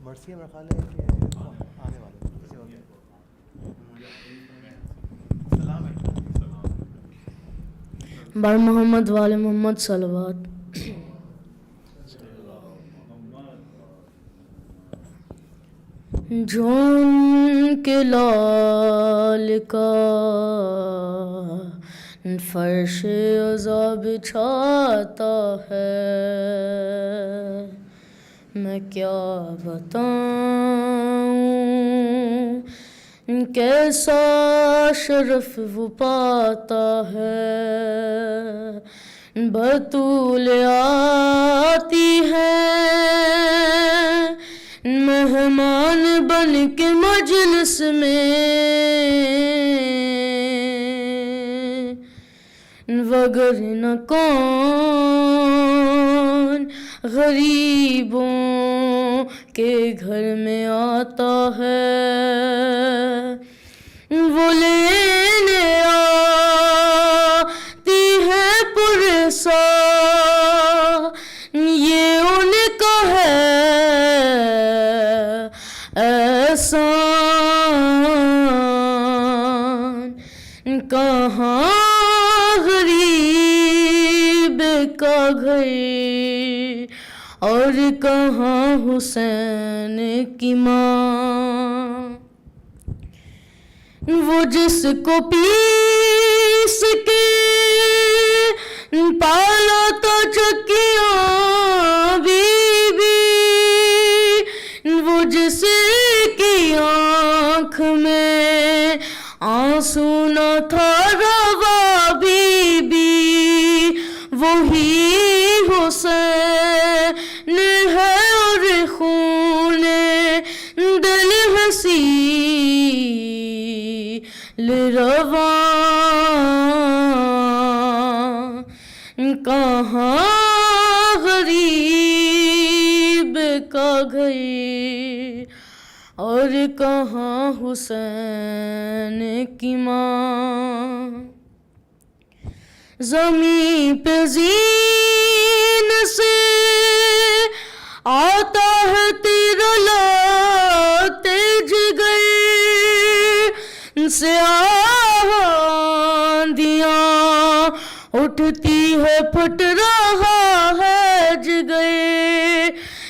مرسی میرا خیال ہے کہ آنے والے کسی اور بر محمد وال محمد صلوات. جون کے لال کا فرش عذاب چھاتا ہے، میں کیا بتاؤں کیسا شرف وہ پاتا ہے. بطول آتی ہے مہمان بن کے مجلس میں، وگرنہ کون غریبوں کے گھر میں آتا ہے. وہ لینے آتی ہے پرسا، یہ ان کا ہے احسان. کہاں غریب کا گھر اور کہاں حسین کی ماں، وہ جس کو پیس کے پالا تو چکیاں بی بی، وہ جس کی آنکھ میں آنسو نہ تھا روا بی بی، وہی حسین ہے اور خون دل حسین رواں. کہاں غریب کا گھر اور کہاں حسین کی ماں. زمین پہ زین سے آتا ہے تیرا لاتے جگر سے، آندیاں اٹھتی ہے پھٹ رہا ہے جگر.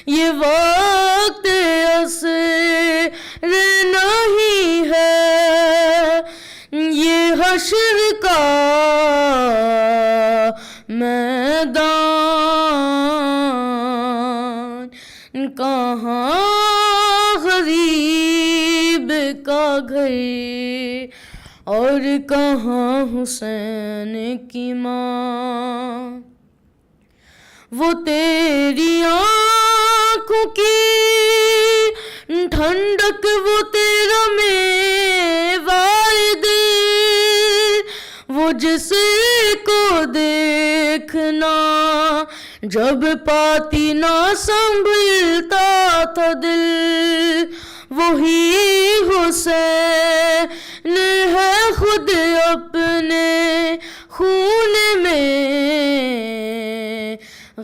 یہ وقت عصر نہیں ہے، یہ حشر کا میدان. کہاں غریب کا گھر اور کہاں حسین کی ماں. وہ تیری آنکھوں کی ٹھنڈک، وہ تیرا میوائے دل، وہ جس کو دیکھنا جب پاتی نہ سنبھلتا تھا دل، وہی حسین ہے خود اپنے خون میں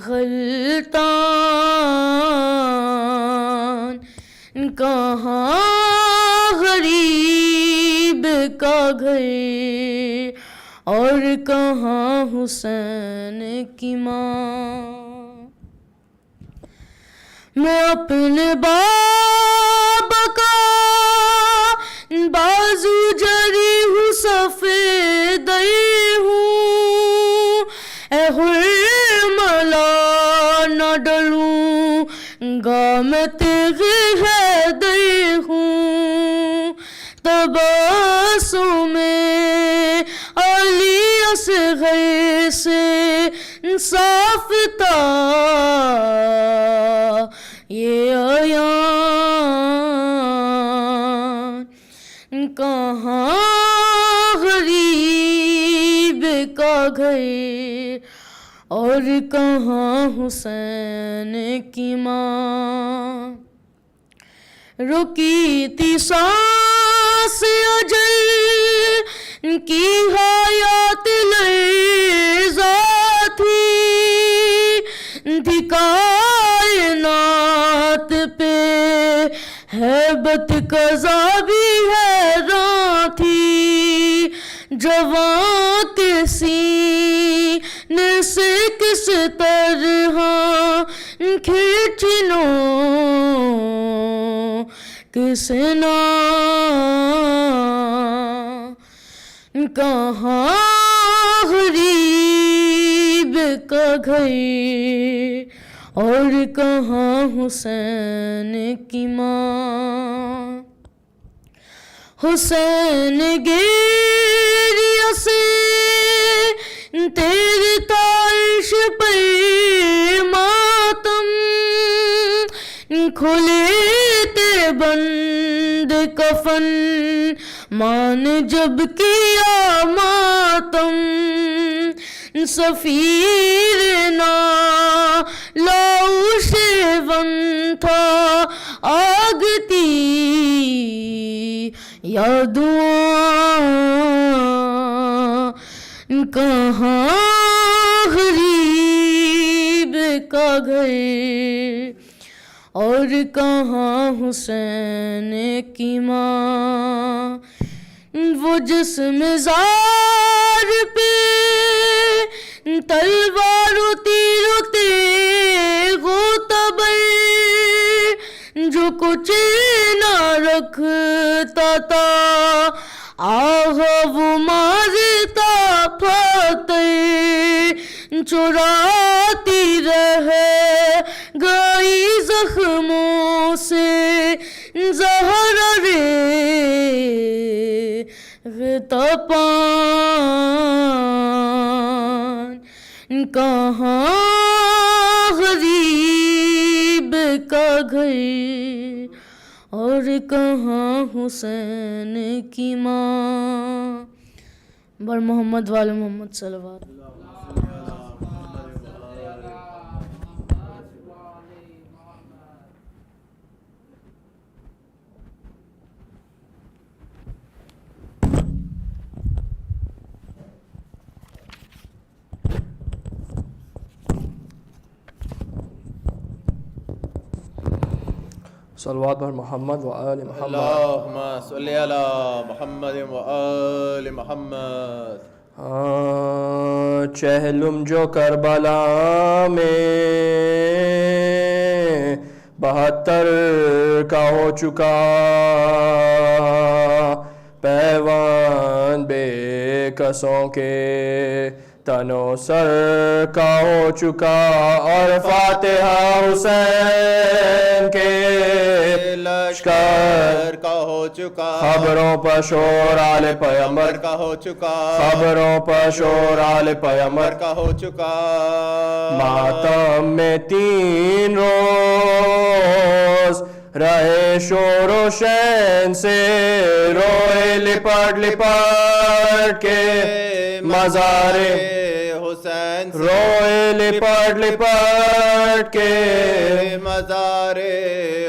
غلطان. کہاں غریب کا گھر اور کہاں حسین کی ماں. میں اپنے بابا کا بازو جری ہوں، سفید ہوں، اے حرملا نہ ڈلوں گا میں تیغِ حیدر ہوں. تبسم علی اصغر سے صاف تھا یہ عیان. کہاں غریب کا گھر اور کہاں حسین کی ماں. رکی تھی سانس اجل کی حیات لرزا تھی کائنات پہ ہیبت قضا بھی حیران تھی جوان کے سینے سے کس طرح کھینچ لوں کس نہ کہاں غریب کا گھر اور کہاں حسین کی ماں حسین گریہ سے تیرے تارش پر ماتم کھلے تے بند کفن مان جب کیا ماتم سفیر نا لاؤش ون تھا آگتی یا دعا کہاں غریب کا گھر اور کہاں حسین کی ماں وہ جس مزار پہ تلوار و تیر و تیغ و تبر جو کچھ نہ رکھتا تھا آہ وہ مارتا پھاتر چراتی رہے گئی زخموں سے زہر تپان کہاں غریب کا گھر اور کہاں حسین کی ماں بر محمد وال محمد صلوات صلوات بر محمد و آل محمد اللہم صلی علی محمد و آل محمد چہلم جو کربلا میں 72 کا ہو چکا پیوان بے کسوں کے تنو سر کا ہو چکا اور فاتحہ حسین کے لشکر کا ہو چکا خبروں پر شور آل پیغمبر کا ہو چکا خبروں پر شور آل پیغمبر کا ہو چکا ماتم میں 3 روز رہے شور و شین سے روئے لپٹ لپٹ کے مزار حسین روئے لپٹ لپٹ کے مزار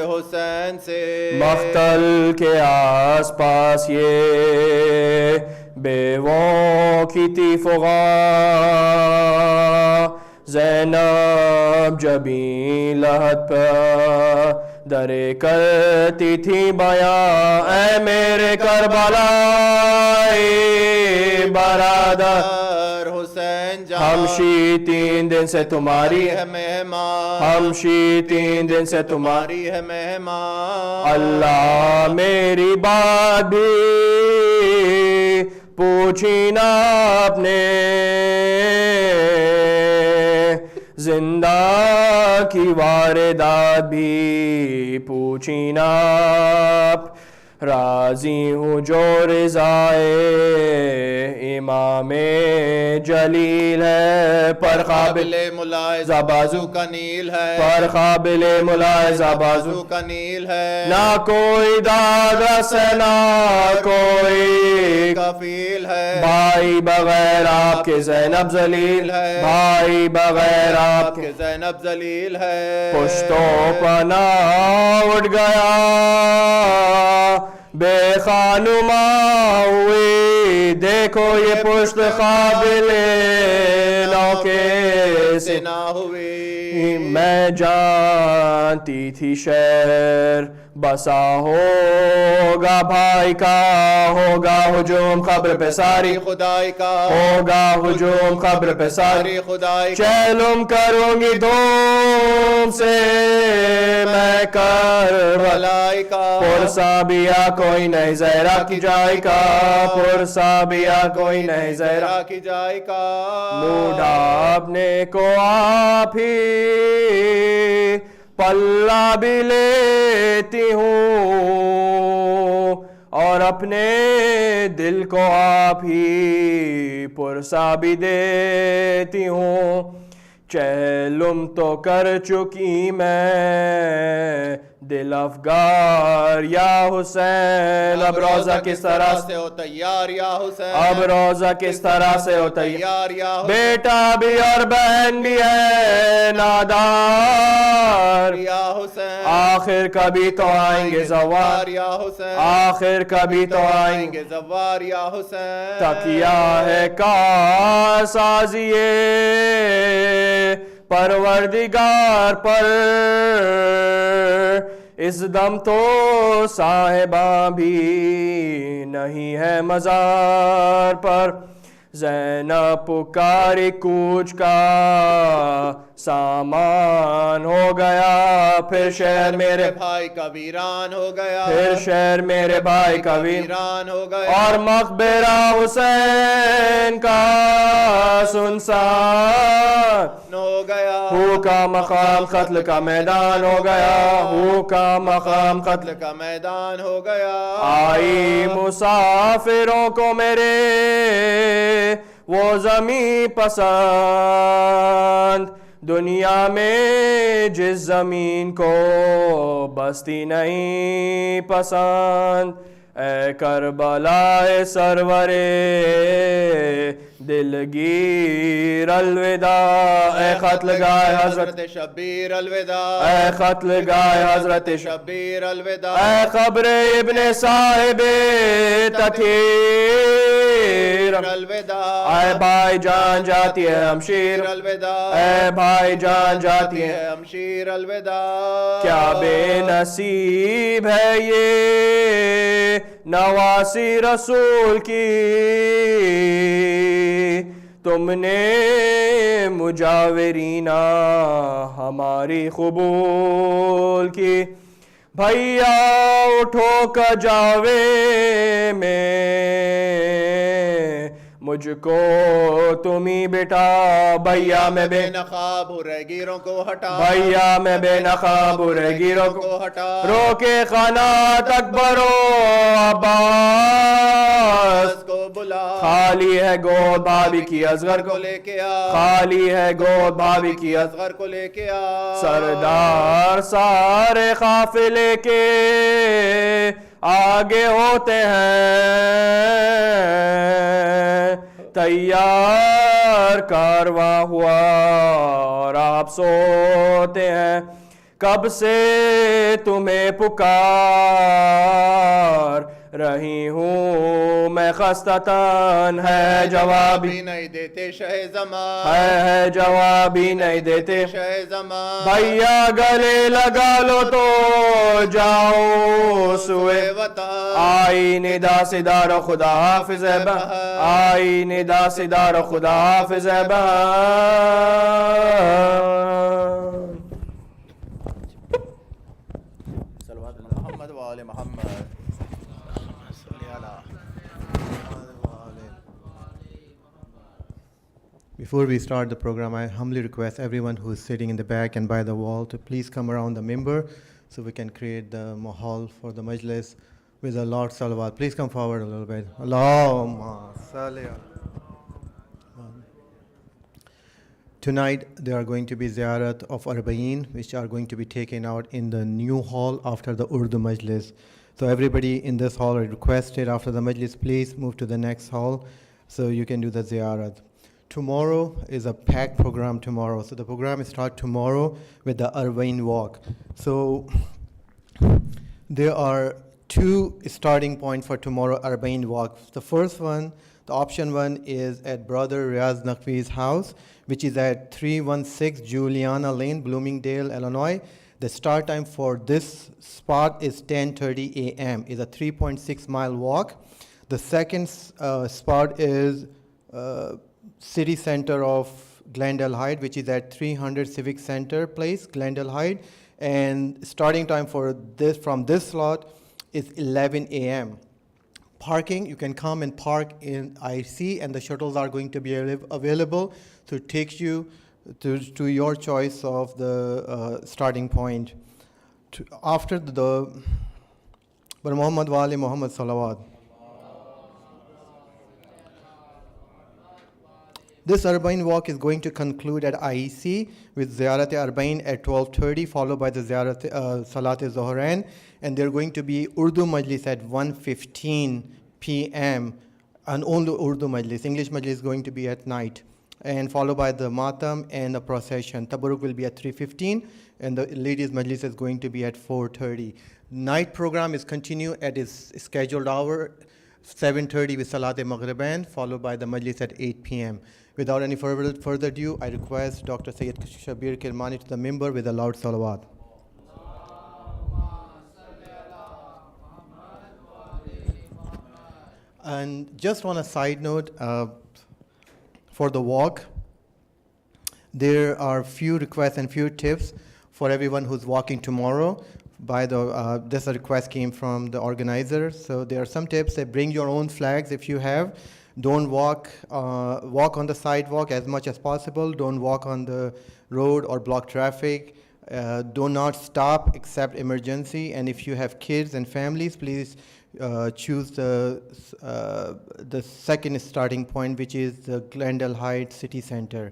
حسین سے مقتل کے آس پاس یہ بیووں کی تھی فغا زینب جبیں لحد پر درے کرتی تھی بیاں اے میرے کربلا برادر حسین جان ہمشی 3 دن سے تمہاری ہے مہمان ہمشی 3 دن سے تمہاری ہے مہمان اللہ میری بات بھی پوچھی نا آپ نے زندہ کی واردات بھی پوچھی نا آپ راضی ہوں جو رضائے امام جلیل ہے پر قابل ملاحظہ بازو کا نیل ہے پر قابل ملاحظہ بازو کا نیل ہے نہ کوئی داد سے نہ کوئی کفیل ہے بھائی بغیر آپ کے زینب ذلیل ہے بھائی بغیر آپ کے زینب ذلیل ہے پشتوں پنا اٹھ گیا بے خانما ہوئی دیکھو یہ پشت قابل نوکے سے نہ ہوئی میں جانتی تھی شہر بسا ہوگا بھائی کا ہوگا ہجوم قبر پہ ساری خدائی کا ہوگا ہجوم قبر پہ ساری خدائی چیلم کروں گی دوم سے میں کربلائی کا پرسابیا کوئی نہیں زہرا کی جائے کا پرسابیا کوئی نہیں زہرا کی جائے کا موڈا اپنے کو آپ ہی پلہ بھی لیتی ہوں اور اپنے دل کو آپ ہی پرسا بھی دیتی ہوں چہلم تو کر چکی میں دل افگار یا حسین اب روزہ کس طرح سے ہو تیار یا حسین اب روزہ کس طرح سے ہو تیار یا بیٹا بھی اور بہن بھی ہے نادار یا حسین آخر کبھی تو آئیں گے زوار یا حسین آخر کبھی تو آئیں گے زوار یا حسین تکیا ہے کار سازیے پروردگار پر اس دم تو صاحباں بھی نہیں ہے مزار پر زینب پکاری کوچ کا سامان ہو گیا پھر شہر میرے بھائی کا ویران ہو گیا پھر شہر میرے بھائی کا ویران ہو گیا اور مقبرہ حسین کا سنسان ہو گیا ہو کا مقام قتل کا میدان ہو گیا ہو کا مقام قتل کا میدان ہو گیا آئی مسافروں کو میرے وہ زمین پسند دنیا میں جس زمین کو بستی نہیں پسند اے کربلا سرورے دلگیر الوداع اے خط لگائے حضرت شبیر الوداع اے خط لگائے حضرت شبیر الوداع اے قبر ابن صاحب تطہیر الوداع اے بھائی جان جاتی ہے ہمشیر الوداع اے بھائی جان جاتی ہے ہمشیر الوداع کیا بے نصیب ہے یہ نواسی رسول کی تم نے مجاورینہ ہماری قبول کی بھیا اٹھو کجاوے میں مجھ کو تمہیں بیٹا بھیا میں بے نقاب رہ گیروں کو ہٹا بھیا میں بے نقاب رہ گیروں کو ہٹا روکے خانات اکبر و عباس کو بلا خالی ہے گود بھابھی کی اصغر کو لے کے آ خالی ہے گود بھابھی کی اصغر کو لے کے آ سردار سارے قافلے کے آگے ہوتے ہیں تیار کارواں ہوا اور آپ سوتے ہیں کب سے تمہیں پکار رہی ہوں میں خستتاً ہے جوابی نہیں دیتے شہ زمان ہے جوابی نہیں دیتے شہ زمان بھیا گلے لگا لو تو جاؤ سوئے وطن آئی ندا صدار خدا حافظ ہے آئی ندا صدار خدا حافظ ہے محمد وآل محمد Before we start the program, I humbly request everyone who is sitting in the back and by the wall to please come around the minbar so we can create the mahal for the Majlis with a Lord Salawat. Please come forward a little bit. Allahumma salli ala. Tonight there are going to be ziyarat of Arbaeen, which are going to be taken out in the new hall after the Urdu Majlis. So everybody in this hall are requested after the Majlis, please move to the next hall so you can do the ziyarat. Tomorrow is a packed program tomorrow. So the program starts tomorrow with the Arbaeen walk. So there are two starting points for tomorrow Arbaeen walk. The first one, the option one, is at Brother Riaz Naqvi's house, which is at 316 Juliana Lane, Bloomingdale, Illinois. The start time for this spot is 10:30 a.m. It's a 3.6 mile walk. The second spot is city center of Glendale Heights, which is at 300 Civic Center Place, Glendale Heights. And starting time for this from this slot is 11 a.m. Parking, you can come and park in IEC, and the shuttles are going to be available to take you to your choice of the starting point. After the Bar Muhammad wa Ali Muhammad Salawat. This Arbaeen walk is going to conclude at IEC with Ziyarat Arbaeen at 12:30, followed by the Ziyarat Salat Zohrain, and they're going to be Urdu Majlis at 1:15 p.m. and only Urdu Majlis. English Majlis is going to be at night, and followed by the Matam and the procession. Tabarruk will be at 3:15, and the Ladies Majlis is going to be at 4:30. Night program is continue at its scheduled hour, 7:30 with Salat Maghriban, followed by the Majlis at 8 p.m. Without any further ado, I request Dr. Sayyid Shabbir Kirmani to the member with a loud salawat. And just on a side note, for the walk, there are few requests and few tips for everyone who's walking tomorrow. This request came from the organizer. So there are some tips that bring your own flags if you have. Don't walk on the sidewalk as much as possible. Don't walk on the road or block traffic. Do not stop except emergency. And if you have kids and families, please choose the second starting point, which is the Glendale Heights City Center.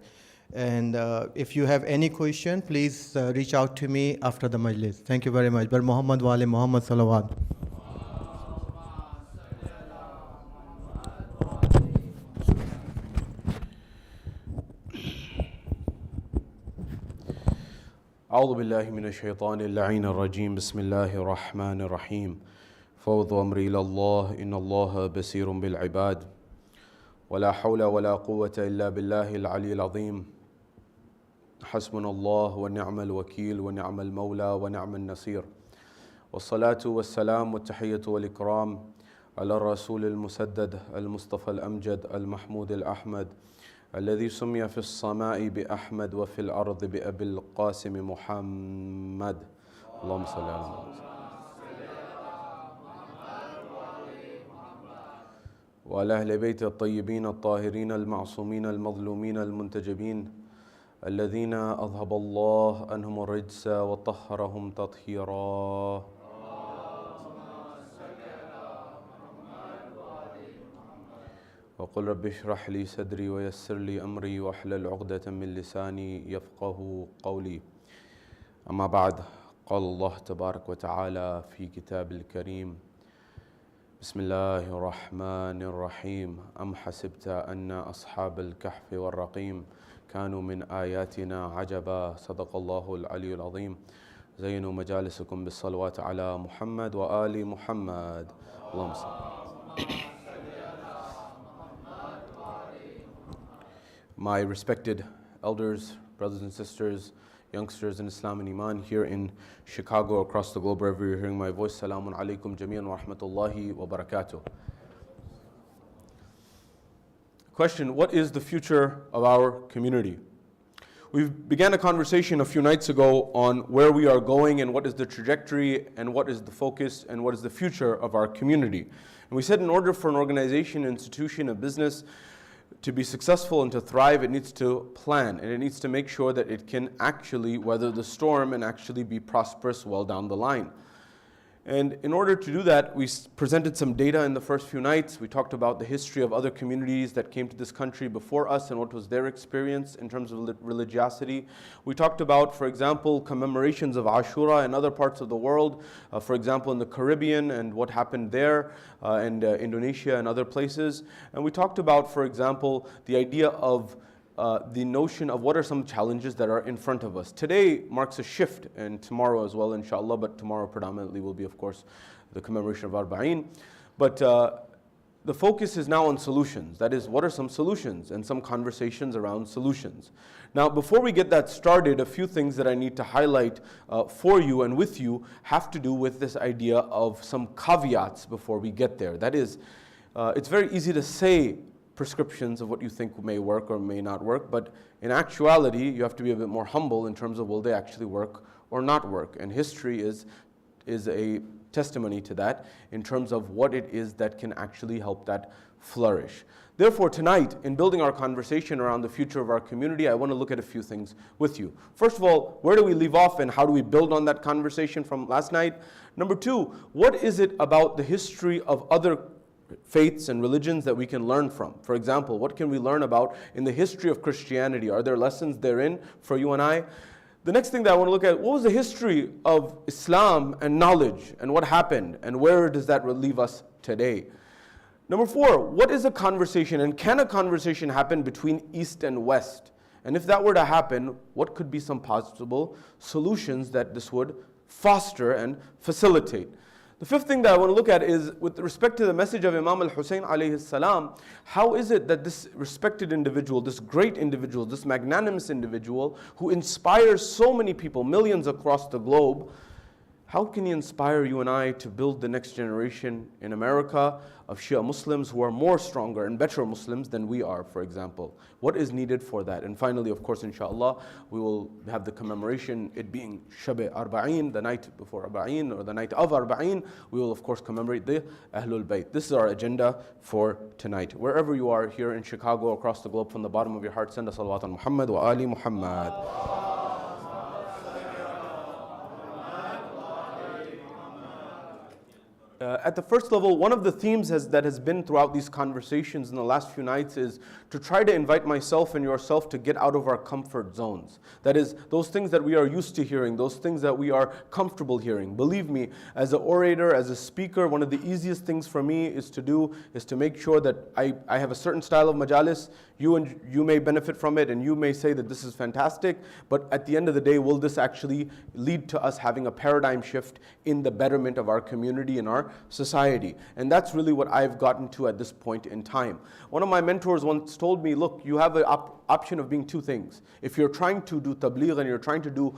And if you have any question, please reach out to me after the Majlis. Thank you very much. Bar Muhammad wa Ali Muhammad Salawat. أعوذ بالله من الشيطان اللعين الرجيم بسم الله الرحمن الرحيم فوض أمري إلى الله إن الله بصير بالعباد ولا حول ولا قوة إلا بالله العلي العظيم حسبنا الله ونعم الوكيل ونعم المولى ونعم النصير والصلاة والسلام والتحية والإكرام على الرسول المسدد المصطفى الأمجد المحمود الأحمد الذي سمي في السماء بأحمد وفي الأرض بأبي القاسم محمد اللهم صل على محمد وعلى أهل بيت الطيبين الطاهرين المعصومين المظلومين المنتجبين الذين أذهب الله عنهم الرجس وطهرهم تطهيرا وقل رب اشرح لي صدري ويسر لي أمري واحلل عقدة من لساني يفقه قولي أما بعد قال الله تبارك وتعالى في كتاب الكريم بسم الله الرحمن الرحيم أم حسبت أن أصحاب الكهف والرقيم كانوا من آياتنا عجبا صدق الله العلي العظيم زينوا مجالسكم بالصلوات على محمد وآل محمد اللهم صل. My respected elders, brothers and sisters, youngsters in Islam and Iman here in Chicago, across the globe, wherever you're hearing my voice, Salamun alaikum jami'an wa rahmatullahi wa barakatuh. Question, what is the future of our community? We began a conversation a few nights ago on where we are going and what is the trajectory and what is the focus and what is the future of our community. And we said in order for an organization, institution, a business to be successful and to thrive, it needs to plan and it needs to make sure that it can actually weather the storm and actually be prosperous well down the line. And in order to do that, we presented some data in the first few nights. We talked about the history of other communities that came to this country before us and what was their experience in terms of religiosity. We talked about, for example, commemorations of Ashura in other parts of the world, for example, in the Caribbean and what happened there, and Indonesia and other places. And we talked about, for example, the idea of the notion of what are some challenges that are in front of us. Today marks a shift, and tomorrow as well, inshallah, but tomorrow predominantly will be, of course, the commemoration of Arbaeen. But the focus is now on solutions. That is, what are some solutions and some conversations around solutions. Now, before we get that started, a few things that I need to highlight for you and with you have to do with this idea of some caveats before we get there. That is, it's very easy to say prescriptions of what you think may work or may not work, but in actuality, you have to be a bit more humble in terms of will they actually work or not work. And history is a testimony to that in terms of what it is that can actually help that flourish. Therefore, tonight, in building our conversation around the future of our community, I want to look at a few things with you. First of all, where do we leave off and how do we build on that conversation from last night? Number two, what is it about the history of other faiths and religions that we can learn from? For example, what can we learn about in the history of Christianity? Are there lessons therein for you and I? The next thing that I want to look at, what was the history of Islam and knowledge and what happened and where does that leave us today? Number four, what is a conversation and can a conversation happen between East and West? And if that were to happen, what could be some possible solutions that this would foster and facilitate? The fifth thing that I want to look at is with respect to the message of Imam Hussain alayhi salam, how is it that this respected individual, this great individual, this magnanimous individual who inspires so many people, millions across the globe, how can he inspire you and I to build the next generation in America of Shia Muslims who are more stronger and better Muslims than we are, for example? What is needed for that? And finally, of course, inshallah, we will have the commemoration, it being Shabbir Arbaeen, the night before Arbaeen or the night of Arbaeen. We will, of course, commemorate the Ahlul Bayt. This is our agenda for tonight. Wherever you are here in Chicago, across the globe, from the bottom of your heart, send a salawat on Muhammad wa ali Muhammad. At the first level, one of the themes that has been throughout these conversations in the last few nights is to try to invite myself and yourself to get out of our comfort zones. That is, those things that we are used to hearing, those things that we are comfortable hearing. Believe me, as an orator, as a speaker, one of the easiest things for me is to make sure that I have a certain style of majalis. You may benefit from it and you may say that this is fantastic, but at the end of the day, will this actually lead to us having a paradigm shift in the betterment of our community and our society? And that's really what I've gotten to at this point in time. One of my mentors once told me, look, you have an option of being two things. If you're trying to do tabligh and you're trying to do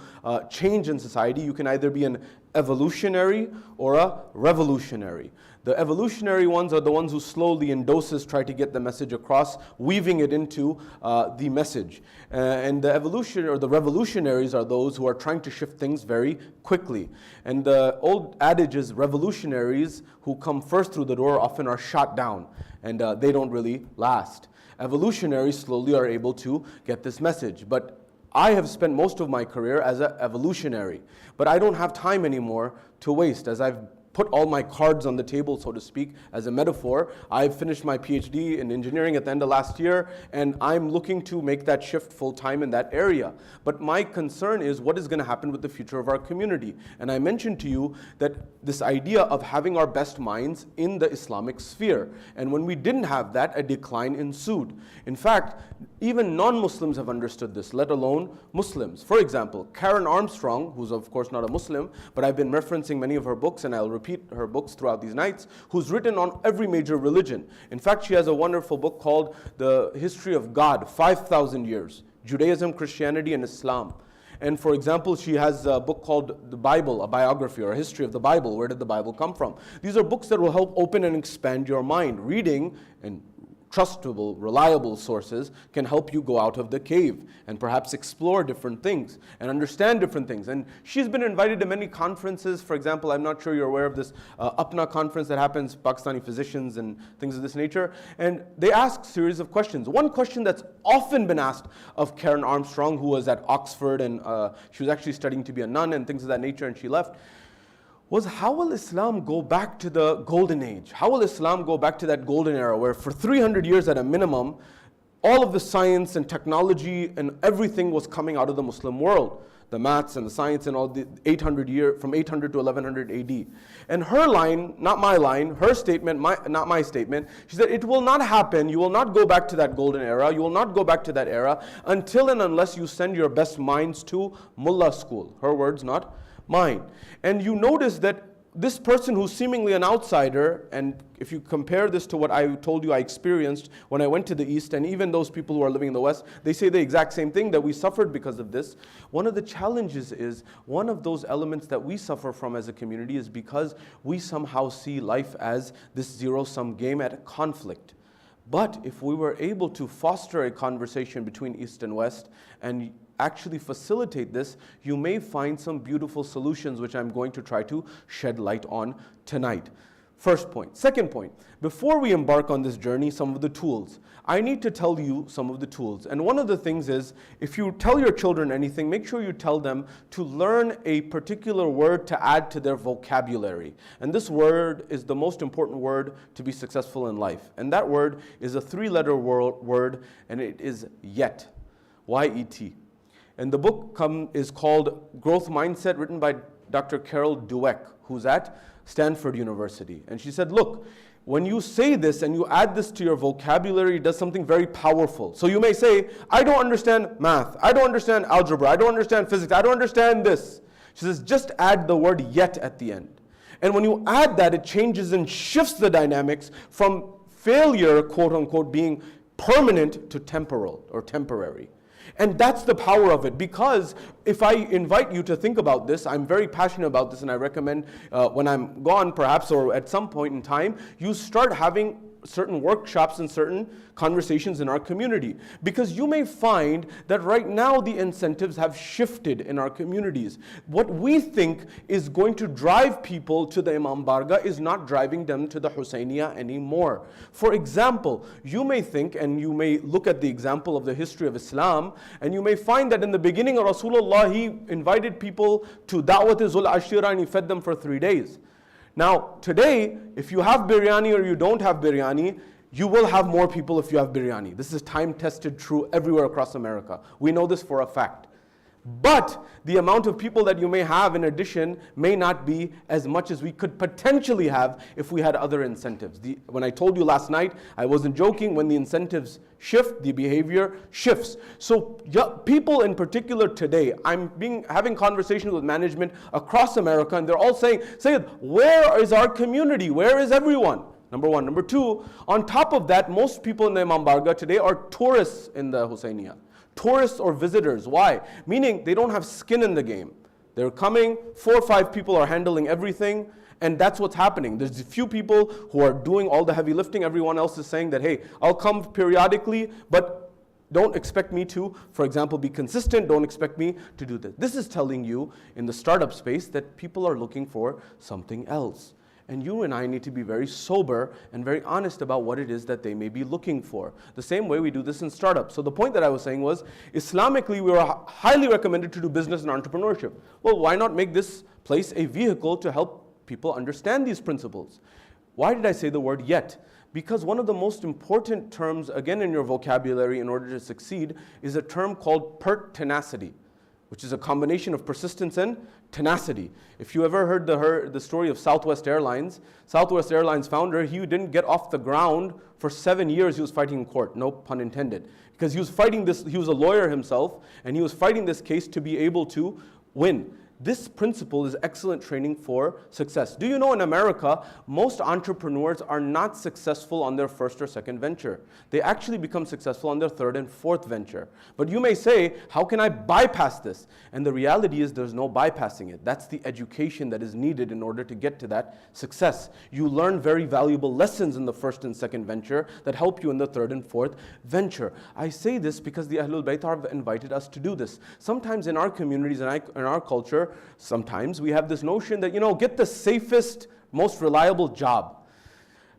change in society, you can either be an evolutionary or a revolutionary. The evolutionary ones are the ones who slowly in doses try to get the message across, weaving it into the message. And the evolution or the revolutionaries are those who are trying to shift things very quickly. And the old adage is revolutionaries who come first through the door often are shot down and they don't really last. Evolutionaries slowly are able to get this message. But I have spent most of my career as an evolutionary, but I don't have time anymore to waste. As I've put all my cards on the table, so to speak, as a metaphor, I've finished my PhD in engineering at the end of last year, and I'm looking to make that shift full-time in that area. But my concern is what is going to happen with the future of our community. And I mentioned to you that this idea of having our best minds in the Islamic sphere. And when we didn't have that, a decline ensued. In fact, even non-Muslims have understood this, let alone Muslims. For example, Karen Armstrong, who's of course not a Muslim, but I've been referencing many of her books, and I'll repeat her books throughout these nights, who's written on every major religion. In fact, she has a wonderful book called The History of God, 5,000 Years, Judaism, Christianity, and Islam. And for example, she has a book called The Bible, a biography or a history of the Bible. Where did the Bible come from? These are books that will help open and expand your mind. Reading and trustable, reliable sources can help you go out of the cave and perhaps explore different things and understand different things. And she's been invited to many conferences. For example, I'm not sure you're aware of this APNA conference that happens, Pakistani physicians and things of this nature. And they ask a series of questions. One question that's often been asked of Karen Armstrong, who was at Oxford, and she was actually studying to be a nun and things of that nature, and she left, was how will Islam go back to the golden age? How will Islam go back to that golden era where for 300 years at a minimum, all of the science and technology and everything was coming out of the Muslim world? The maths and the science and all the from 800 to 1100 AD. And her line, not my line, her statement, not my statement, she said, it will not happen, you will not go back to that golden era, you will not go back to that era until and unless you send your best minds to mullah school. Her words, not mine. And you notice that this person who's seemingly an outsider, and if you compare this to what I told you I experienced when I went to the East, and even those people who are living in the West, they say the exact same thing, that we suffered because of this. One of the challenges is, one of those elements that we suffer from as a community is because we somehow see life as this zero-sum game at a conflict. But if we were able to foster a conversation between East and West and actually facilitate this, you may find some beautiful solutions which I'm going to try to shed light on tonight. First point. Second point, before we embark on this journey, some of the tools. I need to tell you some of the tools. And one of the things is, if you tell your children anything, make sure you tell them to learn a particular word to add to their vocabulary. And this word is the most important word to be successful in life. And that word is a 3-letter word, and it is yet. Y-E-T. And the book is called Growth Mindset, written by Dr. Carol Dweck, who's at Stanford University. And she said, look, when you say this and you add this to your vocabulary, it does something very powerful. So you may say, I don't understand math, I don't understand algebra, I don't understand physics, I don't understand this. She says, just add the word yet at the end. And when you add that, it changes and shifts the dynamics from failure, quote unquote, being permanent to temporal or temporary. And that's the power of it, because if I invite you to think about this, I'm very passionate about this, and I recommend when I'm gone perhaps, or at some point in time, you start having certain workshops and certain conversations in our community. Because you may find that right now the incentives have shifted in our communities. What we think is going to drive people to the Imam Bargah is not driving them to the Husainiyah anymore. For example, you may think, and you may look at the example of the history of Islam, and you may find that in the beginning of Rasulullah, he invited people to Da'wat-e-Zul Ashira and he fed them for 3 days. Now, today, if you have biryani or you don't have biryani, you will have more people if you have biryani. This is time-tested, true everywhere across America. We know this for a fact. But the amount of people that you may have in addition may not be as much as we could potentially have if we had other incentives. When I told you last night, I wasn't joking. When the incentives shift, the behavior shifts. So people in particular today, having conversations with management across America, and they're all saying, Sayyid, where is our community? Where is everyone? Number one. Number two, on top of that, most people in the Imam Bargah today are tourists in the Husainiyah. Tourists or visitors. Why? Meaning they don't have skin in the game. They're coming, 4 or 5 people are handling everything, and that's what's happening. There's a few people who are doing all the heavy lifting. Everyone else is saying that, hey, I'll come periodically, but don't expect me to, for example, be consistent. Don't expect me to do this. This is telling you in the startup space that people are looking for something else. And you and I need to be very sober and very honest about what it is that they may be looking for. The same way we do this in startups. So the point that I was saying was, Islamically, we are highly recommended to do business and entrepreneurship. Well, why not make this place a vehicle to help people understand these principles? Why did I say the word yet? Because one of the most important terms, again, in your vocabulary in order to succeed, is a term called pertinacity, which is a combination of persistence and tenacity. If you ever heard the story of Southwest Airlines founder, he didn't get off the ground for 7 years. He was fighting in court, no pun intended, because he was fighting this. He was a lawyer himself, and he was fighting this case to be able to win. This principle is excellent training for success. Do you know in America, most entrepreneurs are not successful on their first or second venture. They actually become successful on their third and fourth venture. But you may say, how can I bypass this? And the reality is there's no bypassing it. That's the education that is needed in order to get to that success. You learn very valuable lessons in the first and second venture that help you in the third and fourth venture. I say this because the Ahlul Bayt have invited us to do this. Sometimes in our communities and in our culture, sometimes we have this notion that, get the safest, most reliable job.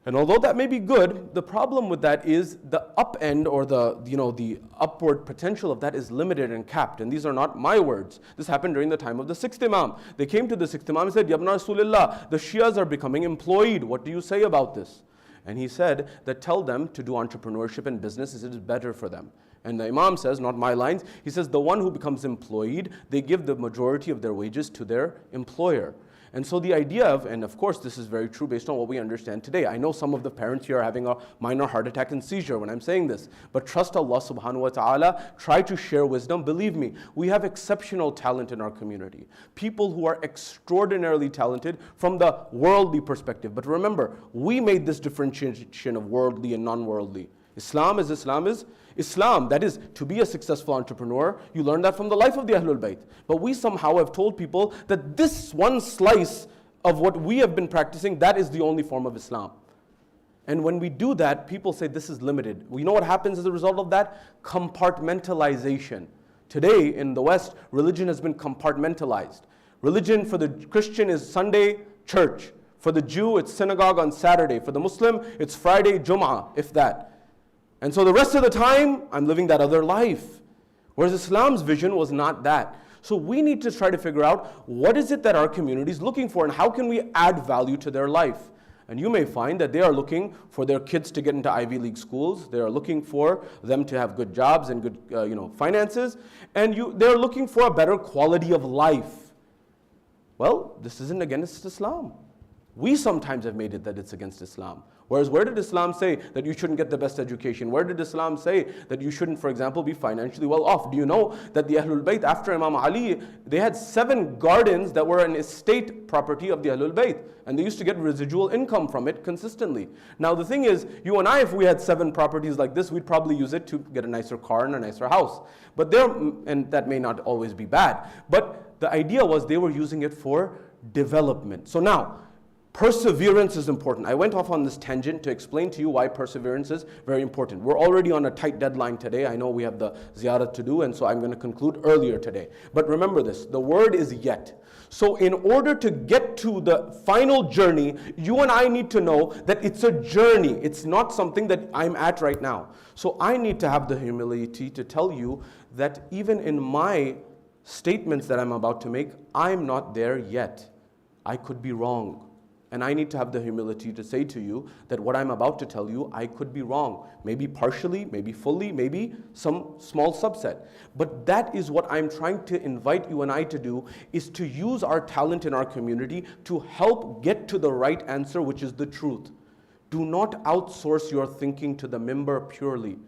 And although that may be good, the problem with that is the up end or the upward potential of that is limited and capped. And these are not my words. This happened during the time of the 6th Imam. They came to the 6th Imam and said, Yabna Rasulullah, the Shias are becoming employed. What do you say about this? And he said that tell them to do entrepreneurship and business as it is better for them. And the Imam says, not my lines, he says the one who becomes employed, they give the majority of their wages to their employer. And so the idea of, and of course this is very true based on what we understand today. I know some of the parents here are having a minor heart attack and seizure when I'm saying this, but trust Allah subhanahu wa ta'ala, try to share wisdom. Believe me, we have exceptional talent in our community. People who are extraordinarily talented from the worldly perspective. But remember, we made this differentiation of worldly and non-worldly. Islam is Islam. That is, to be a successful entrepreneur, you learn that from the life of the Ahlul Bayt. But we somehow have told people that this one slice of what we have been practicing, that is the only form of Islam. And when we do that, people say this is limited. You know what happens as a result of that? Compartmentalization. Today in the West, religion has been compartmentalized. Religion for the Christian is Sunday, church. For the Jew, it's synagogue on Saturday. For the Muslim, it's Friday, Jum'ah, if that. And so the rest of the time, I'm living that other life. Whereas Islam's vision was not that. So we need to try to figure out what is it that our community is looking for and how can we add value to their life. And you may find that they are looking for their kids to get into Ivy League schools. They are looking for them to have good jobs and good finances. And they're looking for a better quality of life. Well, this isn't against Islam. We sometimes have made it that it's against Islam. Whereas where did Islam say that you shouldn't get the best education? Where did Islam say that you shouldn't, for example, be financially well off? Do you know that the Ahlul Bayt, after Imam Ali, they had 7 gardens that were an estate property of the Ahlul Bayt. And they used to get residual income from it consistently. Now the thing is, you and I, if we had 7 properties like this, we'd probably use it to get a nicer car and a nicer house. But and that may not always be bad. But the idea was they were using it for development. So now, perseverance is important. I went off on this tangent to explain to you why perseverance is very important. We're already on a tight deadline today. I know we have the ziyarat to do, and so I'm going to conclude earlier today. But remember this, the word is yet. So in order to get to the final journey, you and I need to know that it's a journey. It's not something that I'm at right now. So I need to have the humility to tell you that even in my statements that I'm about to make, I'm not there yet. I could be wrong. And I need to have the humility to say to you that what I'm about to tell you, I could be wrong. Maybe partially, maybe fully, maybe some small subset. But that is what I'm trying to invite you and I to do, is to use our talent in our community to help get to the right answer, which is the truth. Do not outsource your thinking to the mimbar purely.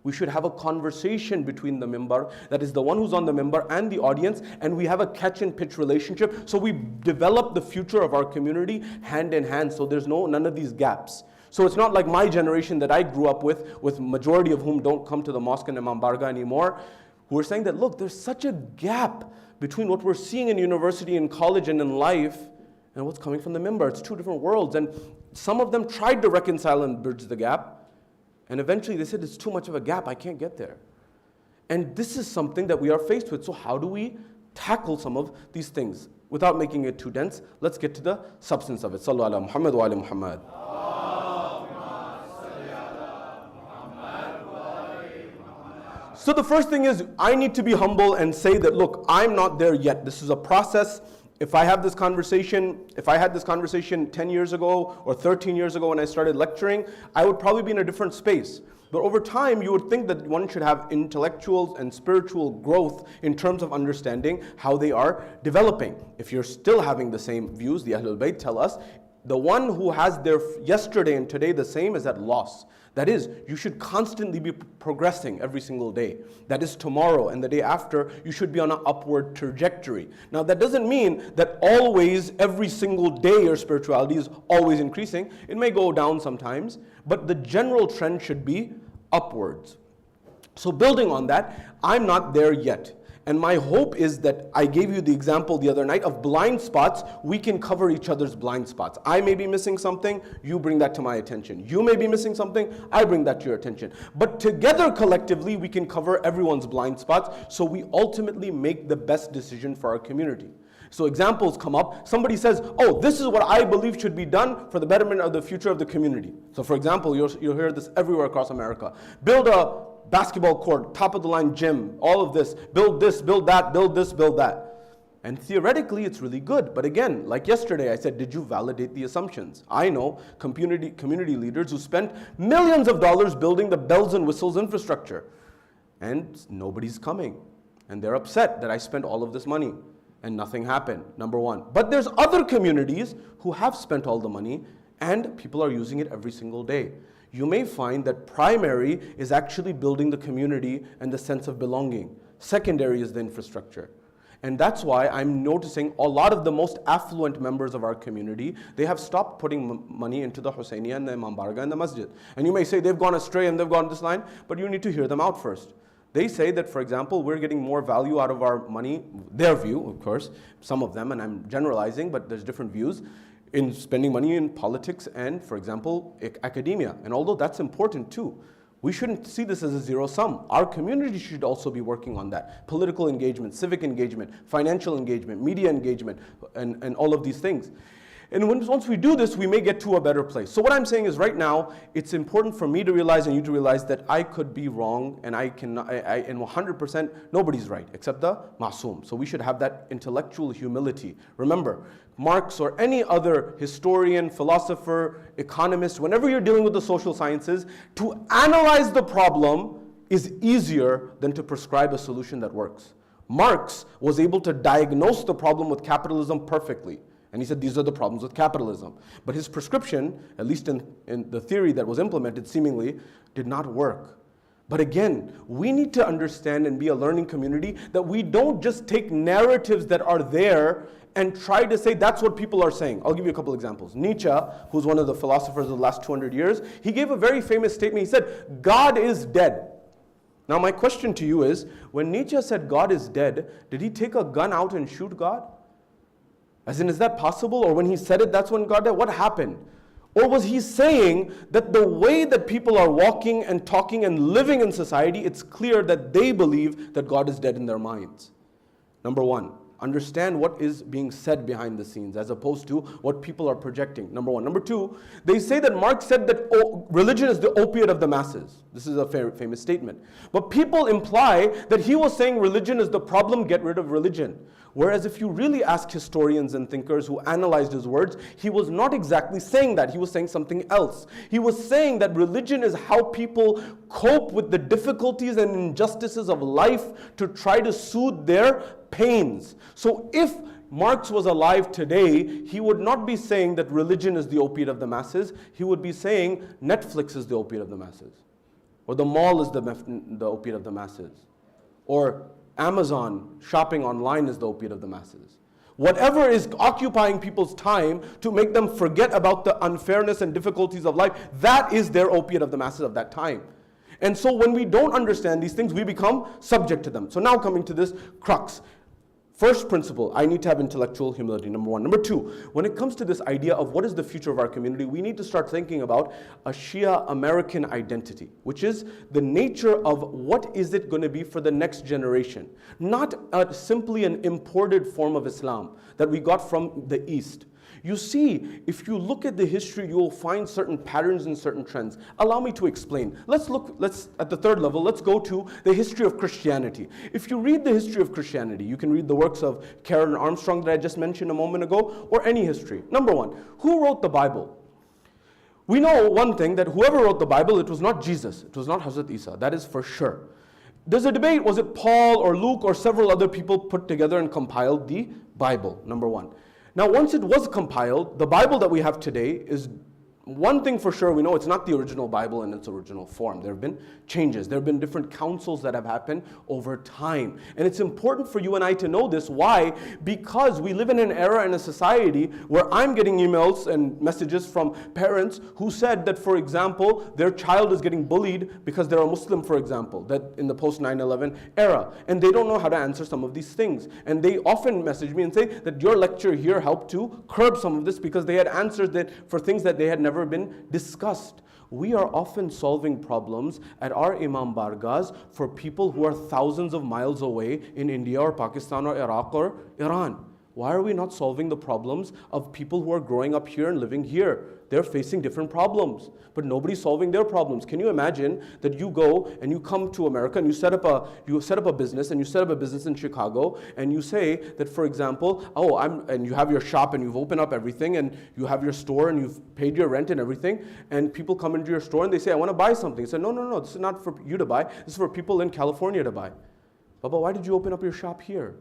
We should have a conversation between the mimbar, that is the one who's on the mimbar, and the audience, and we have a catch and pitch relationship. So we develop the future of our community hand in hand, so there's none of these gaps. So it's not like my generation that I grew up with majority of whom don't come to the mosque and Imam Barga anymore, who are saying that, look, there's such a gap between what we're seeing in university and college and in life and what's coming from the mimbar. It's 2 different worlds. And some of them tried to reconcile and bridge the gap. And eventually they said, it's too much of a gap, I can't get there. And this is something that we are faced with. So how do we tackle some of these things? Without making it too dense, let's get to the substance of it. Sallu ala Muhammad wa ala Muhammad. So the first thing is, I need to be humble and say that, look, I'm not there yet. This is a process. If I had this conversation 10 years ago or 13 years ago when I started lecturing, I would probably be in a different space. But over time, you would think that one should have intellectual and spiritual growth in terms of understanding how they are developing. If you're still having the same views, the Ahlul Bayt tell us, the one who has their yesterday and today the same is at loss. That is, you should constantly be progressing every single day. That is, tomorrow and the day after, you should be on an upward trajectory. Now, that doesn't mean that always, every single day, your spirituality is always increasing. It may go down sometimes, but the general trend should be upwards. So building on that, I'm not there yet. And my hope is that I gave you the example the other night of blind spots. We can cover each other's blind spots. I may be missing something, you bring that to my attention. You may be missing something, I bring that to your attention. But together, collectively, we can cover everyone's blind spots, so we ultimately make the best decision for our community. So examples come up. Somebody says, oh, this is what I believe should be done for the betterment of the future of the community. So for example, you'll hear this everywhere across America. Build a basketball court, top of the line gym, all of this, build that, build this, build that. And theoretically, it's really good. But again, like yesterday, I said, did you validate the assumptions? I know community leaders who spent millions of dollars building the bells and whistles infrastructure. And nobody's coming. And they're upset that I spent all of this money. and nothing happened, number one. But there's other communities who have spent all the money and people are using it every single day. You may find that primary is actually building the community and the sense of belonging. Secondary is the infrastructure. And that's why I'm noticing a lot of the most affluent members of our community, they have stopped putting money into the Husainiya and the Imam Barga and the masjid. And you may say they've gone astray and they've gone this line, but you need to hear them out first. They say that, for example, we're getting more value out of our money, their view, of course, some of them, and I'm generalizing, but there's different views, in spending money in politics and, for example, academia. And although that's important too, we shouldn't see this as a zero sum. Our community should also be working on that. Political engagement, civic engagement, financial engagement, media engagement, and all of these things. And once we do this, we may get to a better place. So what I'm saying is right now, it's important for me to realize and you to realize that I could be wrong and and 100% nobody's right except the Masoom. So we should have that intellectual humility. Remember, Marx or any other historian, philosopher, economist, whenever you're dealing with the social sciences, to analyze the problem is easier than to prescribe a solution that works. Marx was able to diagnose the problem with capitalism perfectly. And he said these are the problems with capitalism. But his prescription, at least in the theory that was implemented seemingly, did not work. But again, we need to understand and be a learning community that we don't just take narratives that are there and try to say that's what people are saying. I'll give you a couple examples. Nietzsche, who's one of the philosophers of the last 200 years, he gave a very famous statement. He said, God is dead. Now my question to you is, when Nietzsche said God is dead, did he take a gun out and shoot God? As in, is that possible? Or when he said it, that's when God died? What happened? Or was he saying that the way that people are walking and talking and living in society, it's clear that they believe that God is dead in their minds? Number one, understand what is being said behind the scenes as opposed to what people are projecting. Number one. Number two, they say that Marx said that religion is the opiate of the masses. This is a famous statement. But people imply that he was saying religion is the problem, get rid of religion. Whereas if you really ask historians and thinkers who analyzed his words, he was not exactly saying that. He was saying something else. He was saying that religion is how people cope with the difficulties and injustices of life to try to soothe their pains. So if Marx was alive today, he would not be saying that religion is the opiate of the masses. He would be saying Netflix is the opiate of the masses. Or the mall is the opiate of the masses. Or Amazon, shopping online is the opiate of the masses. Whatever is occupying people's time to make them forget about the unfairness and difficulties of life, that is their opiate of the masses of that time. And so when we don't understand these things, we become subject to them. So now coming to this crux. First principle, I need to have intellectual humility, number one. Number two, when it comes to this idea of what is the future of our community, we need to start thinking about a Shia American identity, which is the nature of what is it going to be for the next generation. Not simply an imported form of Islam that we got from the East. You see, if you look at the history, you will find certain patterns and certain trends. Allow me to explain. Let's at the third level, let's go to the history of Christianity. If you read the history of Christianity, you can read the works of Karen Armstrong that I just mentioned a moment ago, or any history. Number one, who wrote the Bible? We know one thing, that whoever wrote the Bible, it was not Jesus. It was not Hazrat Isa. That is for sure. There's a debate, was it Paul or Luke or several other people put together and compiled the Bible, number one. Now, once it was compiled, the Bible that we have today is one thing for sure, we know it's not the original Bible in its original form. There have been changes. There have been different councils that have happened over time. And it's important for you and I to know this. Why? Because we live in an era and a society where I'm getting emails and messages from parents who said that, for example, their child is getting bullied because they're a Muslim, for example, that in the post 9/11 era. And they don't know how to answer some of these things. And they often message me and say that your lecture here helped to curb some of this because they had answers that for things that they had never been discussed. We are often solving problems at our Imam Bargas for people who are thousands of miles away in India or Pakistan or Iraq or Iran. Why are we not solving the problems of people who are growing up here and living here? They're facing different problems, but nobody's solving their problems. Can you imagine that you go and you come to America and you set up a business and you set up a business in Chicago and you say that, for example, and you have your shop and you've opened up everything and you have your store and you've paid your rent and everything, and people come into your store and they say, I want to buy something. You say, no, this is not for you to buy. This is for people in California to buy. Baba, why did you open up your shop here?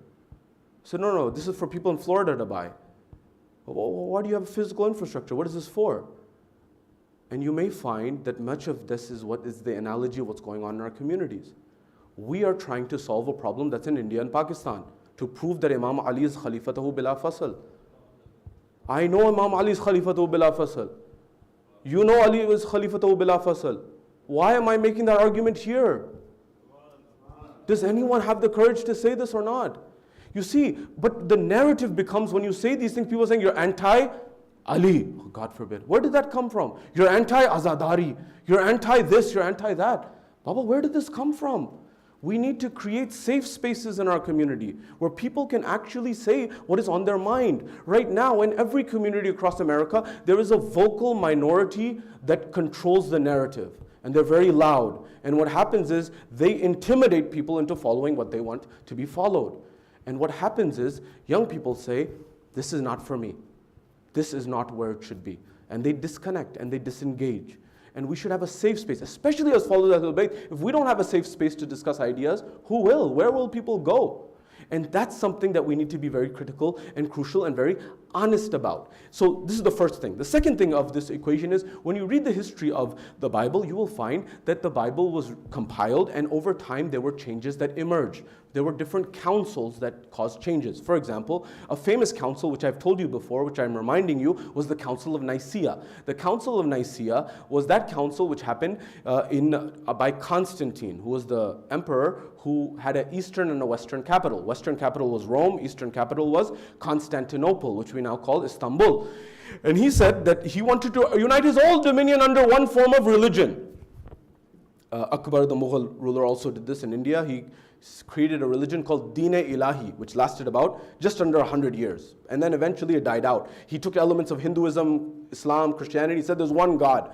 said, no, this is for people in Florida to buy. Why do you have a physical infrastructure? What is this for? And you may find that much of this is what is the analogy of what's going on in our communities. We are trying to solve a problem that's in India and Pakistan to prove that Imam Ali is Khalifatahu bila fasal. I know Imam Ali is Khalifatahu bila fasal. You know Ali is Khalifatahu bila fasal. Why am I making that argument here? Does anyone have the courage to say this or not? You see, but the narrative becomes when you say these things, people are saying you're anti-Ali. Oh, God forbid. Where did that come from? You're anti-Azadari. You're anti-this, you're anti-that. Baba, where did this come from? We need to create safe spaces in our community where people can actually say what is on their mind. Right now, in every community across America, there is a vocal minority that controls the narrative. And they're very loud. And what happens is they intimidate people into following what they want to be followed. And what happens is young people say, this is not for me. This is not where it should be. And they disconnect and they disengage. And we should have a safe space, especially as followers of the Bayt. If we don't have a safe space to discuss ideas, who will? Where will people go? And that's something that we need to be very critical and crucial and very honest about. So this is the first thing. The second thing of this equation is when you read the history of the Bible, you will find that the Bible was compiled and over time there were changes that emerged. There were different councils that caused changes. For example, a famous council, which I've told you before, which I'm reminding you, was the Council of Nicaea. The Council of Nicaea was that council which happened by Constantine, who was the emperor who had an eastern and a western capital. Western capital was Rome, eastern capital was Constantinople, which we now call Istanbul. And he said that he wanted to unite his whole dominion under one form of religion. Akbar, the Mughal ruler, also did this in India. He created a religion called Deen-e-Ilahi, which lasted about just under 100 years. And then eventually it died out. He took elements of Hinduism, Islam, Christianity. He said there's one God.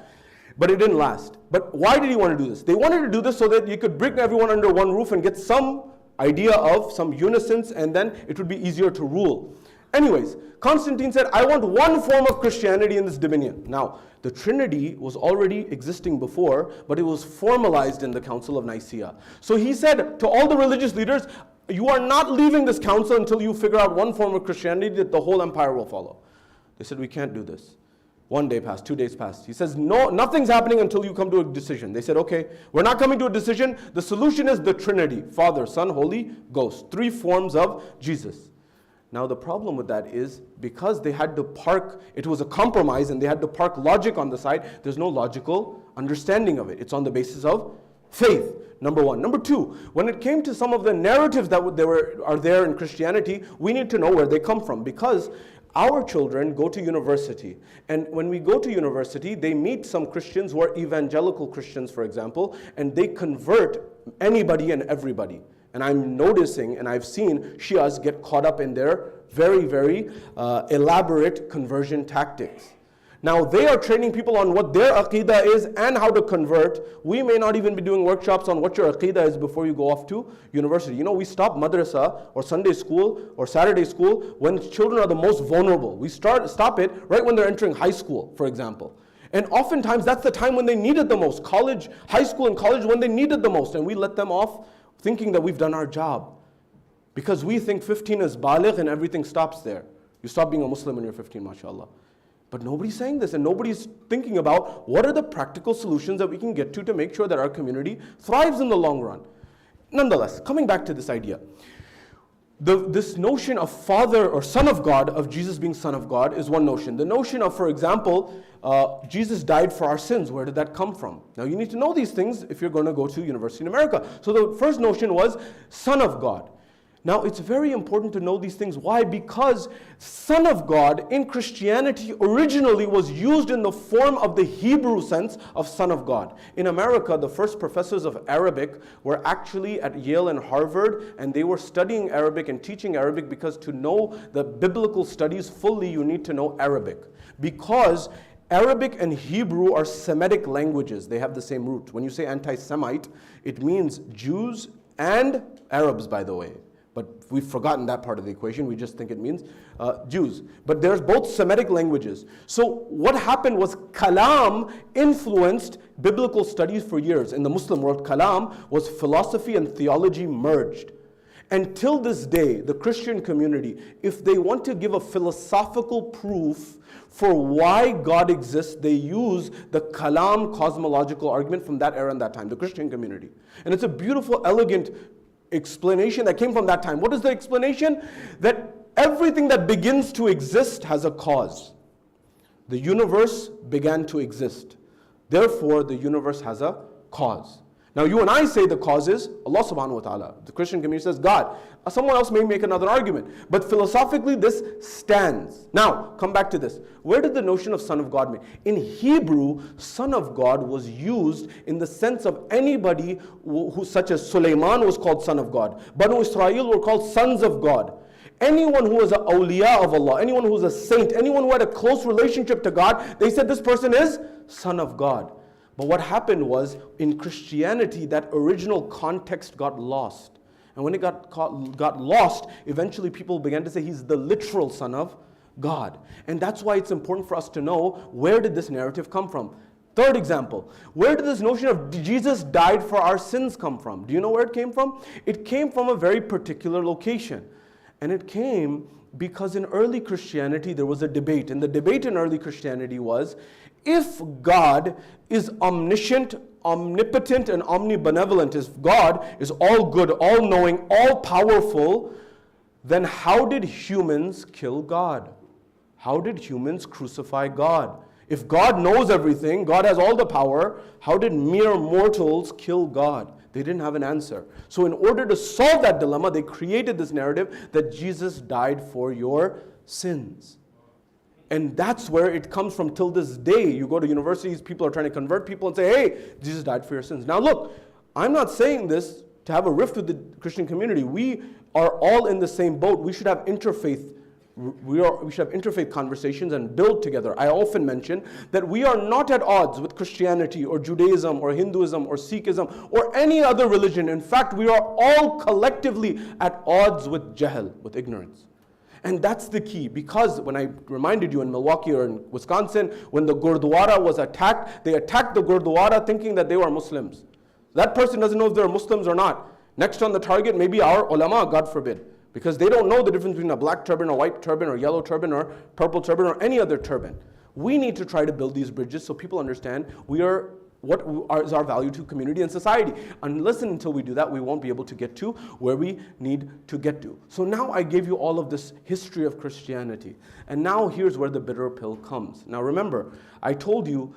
But it didn't last. But why did he want to do this? They wanted to do this so that you could bring everyone under one roof and get some idea of some unison, and then it would be easier to rule. Anyways, Constantine said, I want one form of Christianity in this dominion. Now, the Trinity was already existing before, but it was formalized in the Council of Nicaea. So he said to all the religious leaders, you are not leaving this council until you figure out one form of Christianity that the whole empire will follow. They said, we can't do this. 1 day passed, 2 days passed. He says, no, nothing's happening until you come to a decision. They said, okay, we're not coming to a decision. The solution is the Trinity, Father, Son, Holy Ghost. 3 forms of Jesus. Now the problem with that is because they had to park, it was a compromise and they had to park logic on the side, there's no logical understanding of it. It's on the basis of faith, number one. Number two, when it came to some of the narratives that are there in Christianity, we need to know where they come from because our children go to university. And when we go to university, they meet some Christians who are evangelical Christians, for example, and they convert anybody and everybody. And I'm noticing, and I've seen Shias get caught up in their very, very elaborate conversion tactics. Now, they are training people on what their aqidah is and how to convert. We may not even be doing workshops on what your aqidah is before you go off to university. You know, we stop madrasa or Sunday school or Saturday school when children are the most vulnerable. We stop it right when they're entering high school, for example. And oftentimes, that's the time when they need it the most. College, high school and college when they need it the most. And we let them off thinking that we've done our job. Because we think 15 is baligh and everything stops there. You stop being a Muslim when you're 15, mashallah. But nobody's saying this and nobody's thinking about what are the practical solutions that we can get to make sure that our community thrives in the long run. Nonetheless, coming back to this idea. This notion of Father or Son of God, of Jesus being Son of God, is one notion. The notion of, for example, Jesus died for our sins. Where did that come from? Now you need to know these things if you're going to go to university in America. So the first notion was Son of God. Now it's very important to know these things. Why? Because Son of God in Christianity originally was used in the form of the Hebrew sense of Son of God. In America, the first professors of Arabic were actually at Yale and Harvard, and they were studying Arabic and teaching Arabic because to know the biblical studies fully, you need to know Arabic. Because Arabic and Hebrew are Semitic languages. They have the same root. When you say anti-Semite, it means Jews and Arabs, by the way. But we've forgotten that part of the equation. We just think it means Jews. But there's both Semitic languages. So what happened was kalam influenced biblical studies for years. In the Muslim world, kalam was philosophy and theology merged. And till this day, the Christian community, if they want to give a philosophical proof for why God exists, they use the Kalam cosmological argument from that era and that time, the Christian community. And it's a beautiful, elegant explanation that came from that time. What is the explanation? That everything that begins to exist has a cause. The universe began to exist. Therefore, the universe has a cause. Now, you and I say the cause is Allah subhanahu wa ta'ala. The Christian community says God. Someone else may make another argument. But philosophically, this stands. Now, come back to this. Where did the notion of Son of God mean? In Hebrew, Son of God was used in the sense of anybody who such as Sulaiman was called Son of God. Banu Israel were called sons of God. Anyone who was an awliya of Allah, anyone who was a saint, anyone who had a close relationship to God, they said this person is Son of God. But what happened was, in Christianity, that original context got lost. And when it got lost, eventually people began to say he's the literal Son of God. And that's why it's important for us to know, where did this narrative come from? Third example, where did this notion of Jesus died for our sins come from? Do you know where it came from? It came from a very particular location. And it came because in early Christianity there was a debate. And the debate in early Christianity was, if God is omniscient, omnipotent, and omnibenevolent, if God is all good, all knowing, all powerful, then how did humans kill God? How did humans crucify God? If God knows everything, God has all the power, how did mere mortals kill God? They didn't have an answer. So in order to solve that dilemma, they created this narrative that Jesus died for your sins. And that's where it comes from till this day. You go to universities, people are trying to convert people and say, hey, Jesus died for your sins. Now look, I'm not saying this to have a rift with the Christian community. We are all in the same boat. We should have interfaith conversations and build together. I often mention that we are not at odds with Christianity or Judaism or Hinduism or Sikhism or any other religion. In fact, we are all collectively at odds with jahl, with ignorance. And that's the key, because when I reminded you in Milwaukee or in Wisconsin, when the Gurdwara was attacked, they attacked the Gurdwara thinking that they were Muslims. That person doesn't know if they're Muslims or not. Next on the target may be our ulama, God forbid, because they don't know the difference between a black turban, a white turban, or yellow turban, or purple turban, or any other turban. We need to try to build these bridges so people understand what is our value to community and society. Unless and until we do that, we won't be able to get to where we need to get to. So now I gave you all of this history of Christianity. And now here's where the bitter pill comes. Now remember, I told you,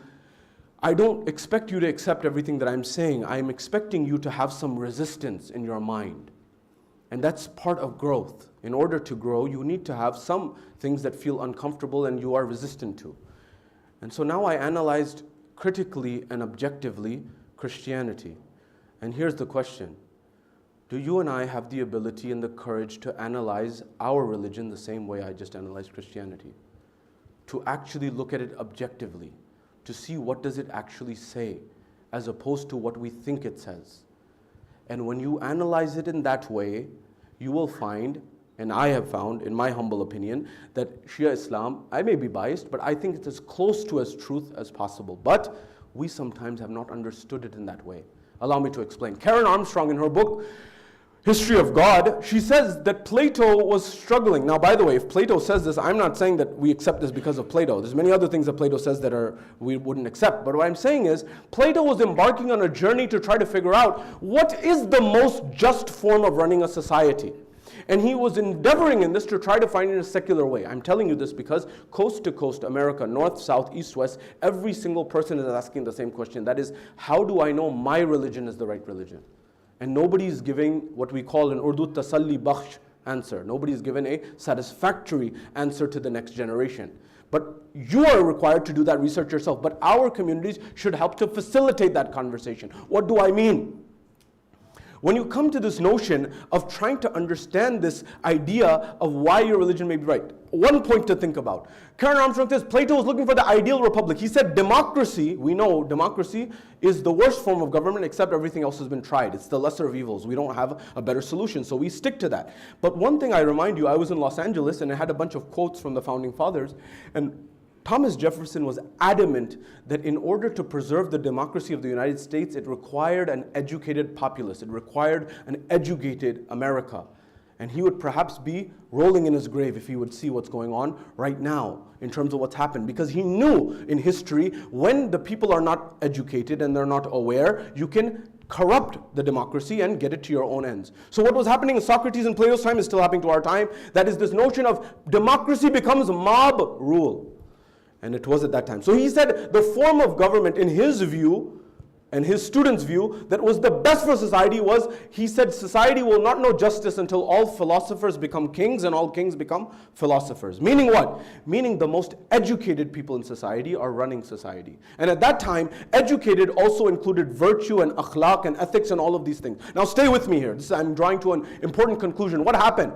I don't expect you to accept everything that I'm saying. I'm expecting you to have some resistance in your mind. And that's part of growth. In order to grow, you need to have some things that feel uncomfortable and you are resistant to. And so now I analyzed critically and objectively Christianity. And here's the question. Do you and I have the ability and the courage to analyze our religion the same way I just analyzed Christianity? To actually look at it objectively, to see what does it actually say, as opposed to what we think it says. And when you analyze it in that way, you will find, and I have found, in my humble opinion, that Shia Islam, I may be biased, but I think it's as close to as truth as possible. But we sometimes have not understood it in that way. Allow me to explain. Karen Armstrong, in her book, History of God, she says that Plato was struggling. Now, by the way, if Plato says this, I'm not saying that we accept this because of Plato. There's many other things that Plato says that we wouldn't accept. But what I'm saying is, Plato was embarking on a journey to try to figure out what is the most just form of running a society. And he was endeavoring in this to try to find it in a secular way. I'm telling you this because coast to coast, America, north, south, east, west, every single person is asking the same question. That is, how do I know my religion is the right religion? And nobody is giving what we call in Urdu tasalli bakhsh answer. Nobody is given a satisfactory answer to the next generation. But you are required to do that research yourself. But our communities should help to facilitate that conversation. What do I mean? When you come to this notion of trying to understand this idea of why your religion may be right, one point to think about. Karen Armstrong says Plato was looking for the ideal republic. He said democracy, we know democracy is the worst form of government except everything else has been tried. It's the lesser of evils. We don't have a better solution, so we stick to that. But one thing I remind you, I was in Los Angeles and I had a bunch of quotes from the founding fathers, and Thomas Jefferson was adamant that in order to preserve the democracy of the United States, it required an educated populace. It required an educated America. And he would perhaps be rolling in his grave if he would see what's going on right now in terms of what's happened. Because he knew in history, when the people are not educated and they're not aware, you can corrupt the democracy and get it to your own ends. So what was happening in Socrates and Plato's time is still happening to our time. That is this notion of democracy becomes mob rule. And it was at that time. So he said the form of government in his view, and his students' view, that was the best for society was, he said, society will not know justice until all philosophers become kings and all kings become philosophers. Meaning what? Meaning the most educated people in society are running society. And at that time, educated also included virtue and akhlaq and ethics and all of these things. Now stay with me here. I'm drawing to an important conclusion. What happened?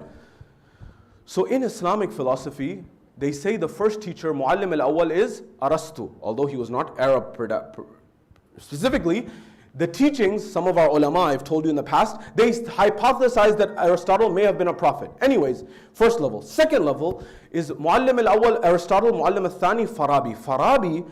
So in Islamic philosophy, they say the first teacher, Muallim al-Awwal, is Arastu, although he was not Arab specifically. The teachings, some of our ulama, I've told you in the past, they hypothesize that Aristotle may have been a prophet. Anyways, first level. Second level is Muallim al-Awwal Aristotle, Muallim al-Thani Farabi. Farabi,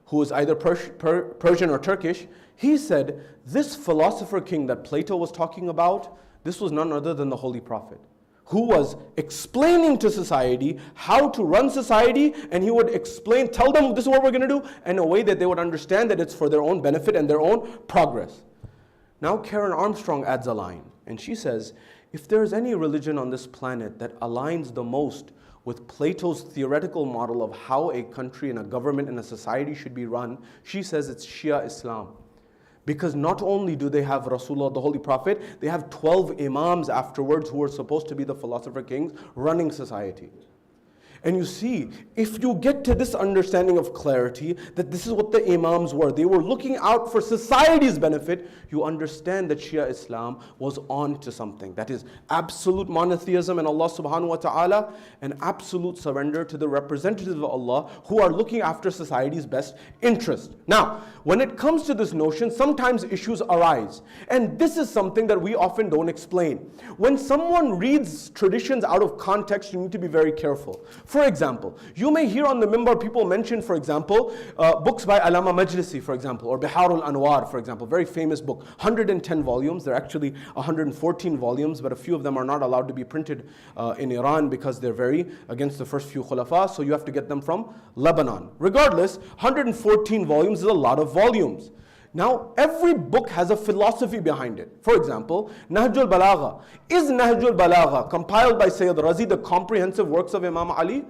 who is either Persian or Turkish, he said, this philosopher king that Plato was talking about, this was none other than the Holy Prophet, who was explaining to society how to run society, and he would explain, tell them this is what we're going to do, in a way that they would understand that it's for their own benefit and their own progress. Now Karen Armstrong adds a line, and she says, if there is any religion on this planet that aligns the most with Plato's theoretical model of how a country and a government and a society should be run, she says it's Shia Islam. Because not only do they have Rasulullah, the Holy Prophet, they have 12 Imams afterwards who are supposed to be the philosopher kings running society. And you see, if you get to this understanding of clarity, that this is what the Imams were, they were looking out for society's benefit, you understand that Shia Islam was on to something. That is absolute monotheism in Allah subhanahu wa ta'ala, and absolute surrender to the representatives of Allah who are looking after society's best interest. Now, when it comes to this notion, sometimes issues arise. And this is something that we often don't explain. When someone reads traditions out of context, you need to be very careful. For example, you may hear on the minbar people mention, for example, books by Allama Majlisi, for example, or Biharul Anwar, for example, very famous book, 110 volumes. They're actually 114 volumes, but a few of them are not allowed to be printed in Iran because they're very against the first few khulafa, so you have to get them from Lebanon. Regardless, 114 volumes is a lot of volumes. Now, every book has a philosophy behind it. For example, Nahjul Balagha. Is Nahjul Balagha compiled by Sayyid Razi the comprehensive works of Imam Ali?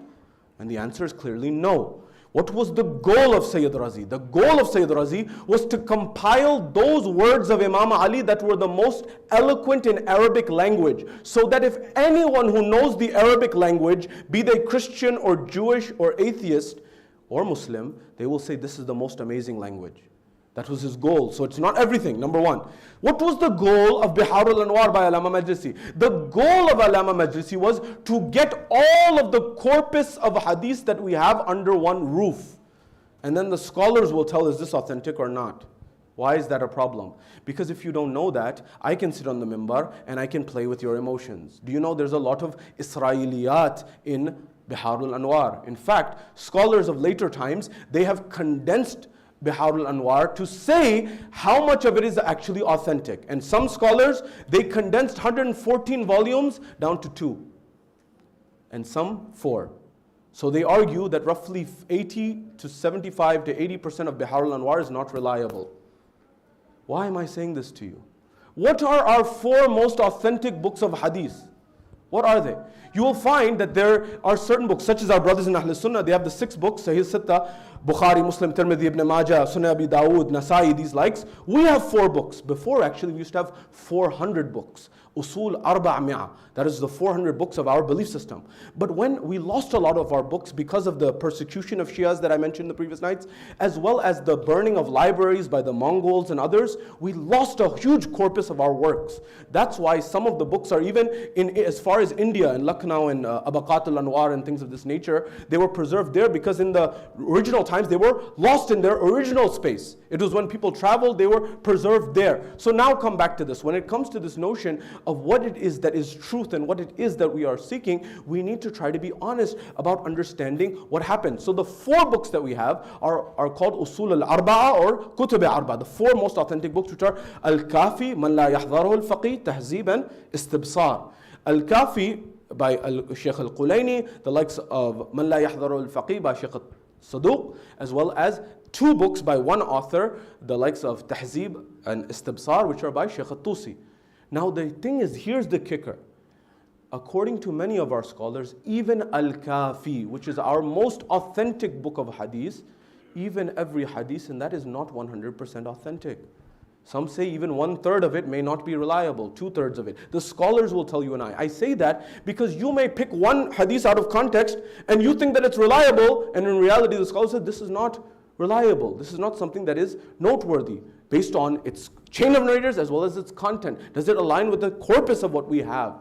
And the answer is clearly no. What was the goal of Sayyid Razi? The goal of Sayyid Razi was to compile those words of Imam Ali that were the most eloquent in Arabic language, so that if anyone who knows the Arabic language, be they Christian or Jewish or atheist or Muslim, they will say this is the most amazing language. That was his goal. So it's not everything, number one. What was the goal of Biharul Anwar by Allama Majlisi? The goal of Allama Majlisi was to get all of the corpus of hadith that we have under one roof. And then the scholars will tell, is this authentic or not? Why is that a problem? Because if you don't know that, I can sit on the minbar and I can play with your emotions. Do you know there's a lot of Israeliyat in Biharul Anwar? In fact, scholars of later times, they have condensed Biharul Anwar to say how much of it is actually authentic. And some scholars, they condensed 114 volumes down to 2. And some 4. So they argue that roughly 80 to 75 to 80% of Biharul Anwar is not reliable. Why am I saying this to you? What are our 4 most authentic books of hadith? What are they? You will find that there are certain books, such as our brothers in Ahl Sunnah, they have the 6 books, Sahih Sitta, Bukhari, Muslim, Tirmidhi, Ibn Majah, Sunan Abi Dawood, Nasai, these likes. We have 4 books. Before, actually, we used to have 400 books. Usul Arbaeen. That is the 400 books of our belief system. But when we lost a lot of our books because of the persecution of Shias that I mentioned in the previous nights, as well as the burning of libraries by the Mongols and others, we lost a huge corpus of our works. That's why some of the books are even in as far as India and Lucknow and Abaqat al-Anwar and things of this nature, they were preserved there because in the original times they were lost in their original space. It was when people traveled, they were preserved there. So now come back to this. When it comes to this notion of what it is that is truth and what it is that we are seeking, we need to try to be honest about understanding what happened. So the 4 books that we have are called Usul al-Arba'a or Kutub al-Arba'a, the 4 most authentic books, which are Al-Kafi, Man la yahdharuhu al-Faqih, Tahzib and Istibsar. Al-Kafi by Shaykh Al-Qulayni, the likes of Man La Yahdaru Al-Faqih by Shaykh Saduq, as well as 2 books by one author, the likes of Tahzib and Istibsar, which are by Shaykh Al-Tusi. Now the thing is, here's the kicker. According to many of our scholars, even Al-Kafi, which is our most authentic book of hadith, even every hadith in that is not 100% authentic. Some say even 1/3 of it may not be reliable, 2/3 of it. The scholars will tell you and I say that because you may pick one hadith out of context and you think that it's reliable, and in reality the scholar said this is not reliable. This is not something that is noteworthy based on its chain of narrators as well as its content. Does it align with the corpus of what we have?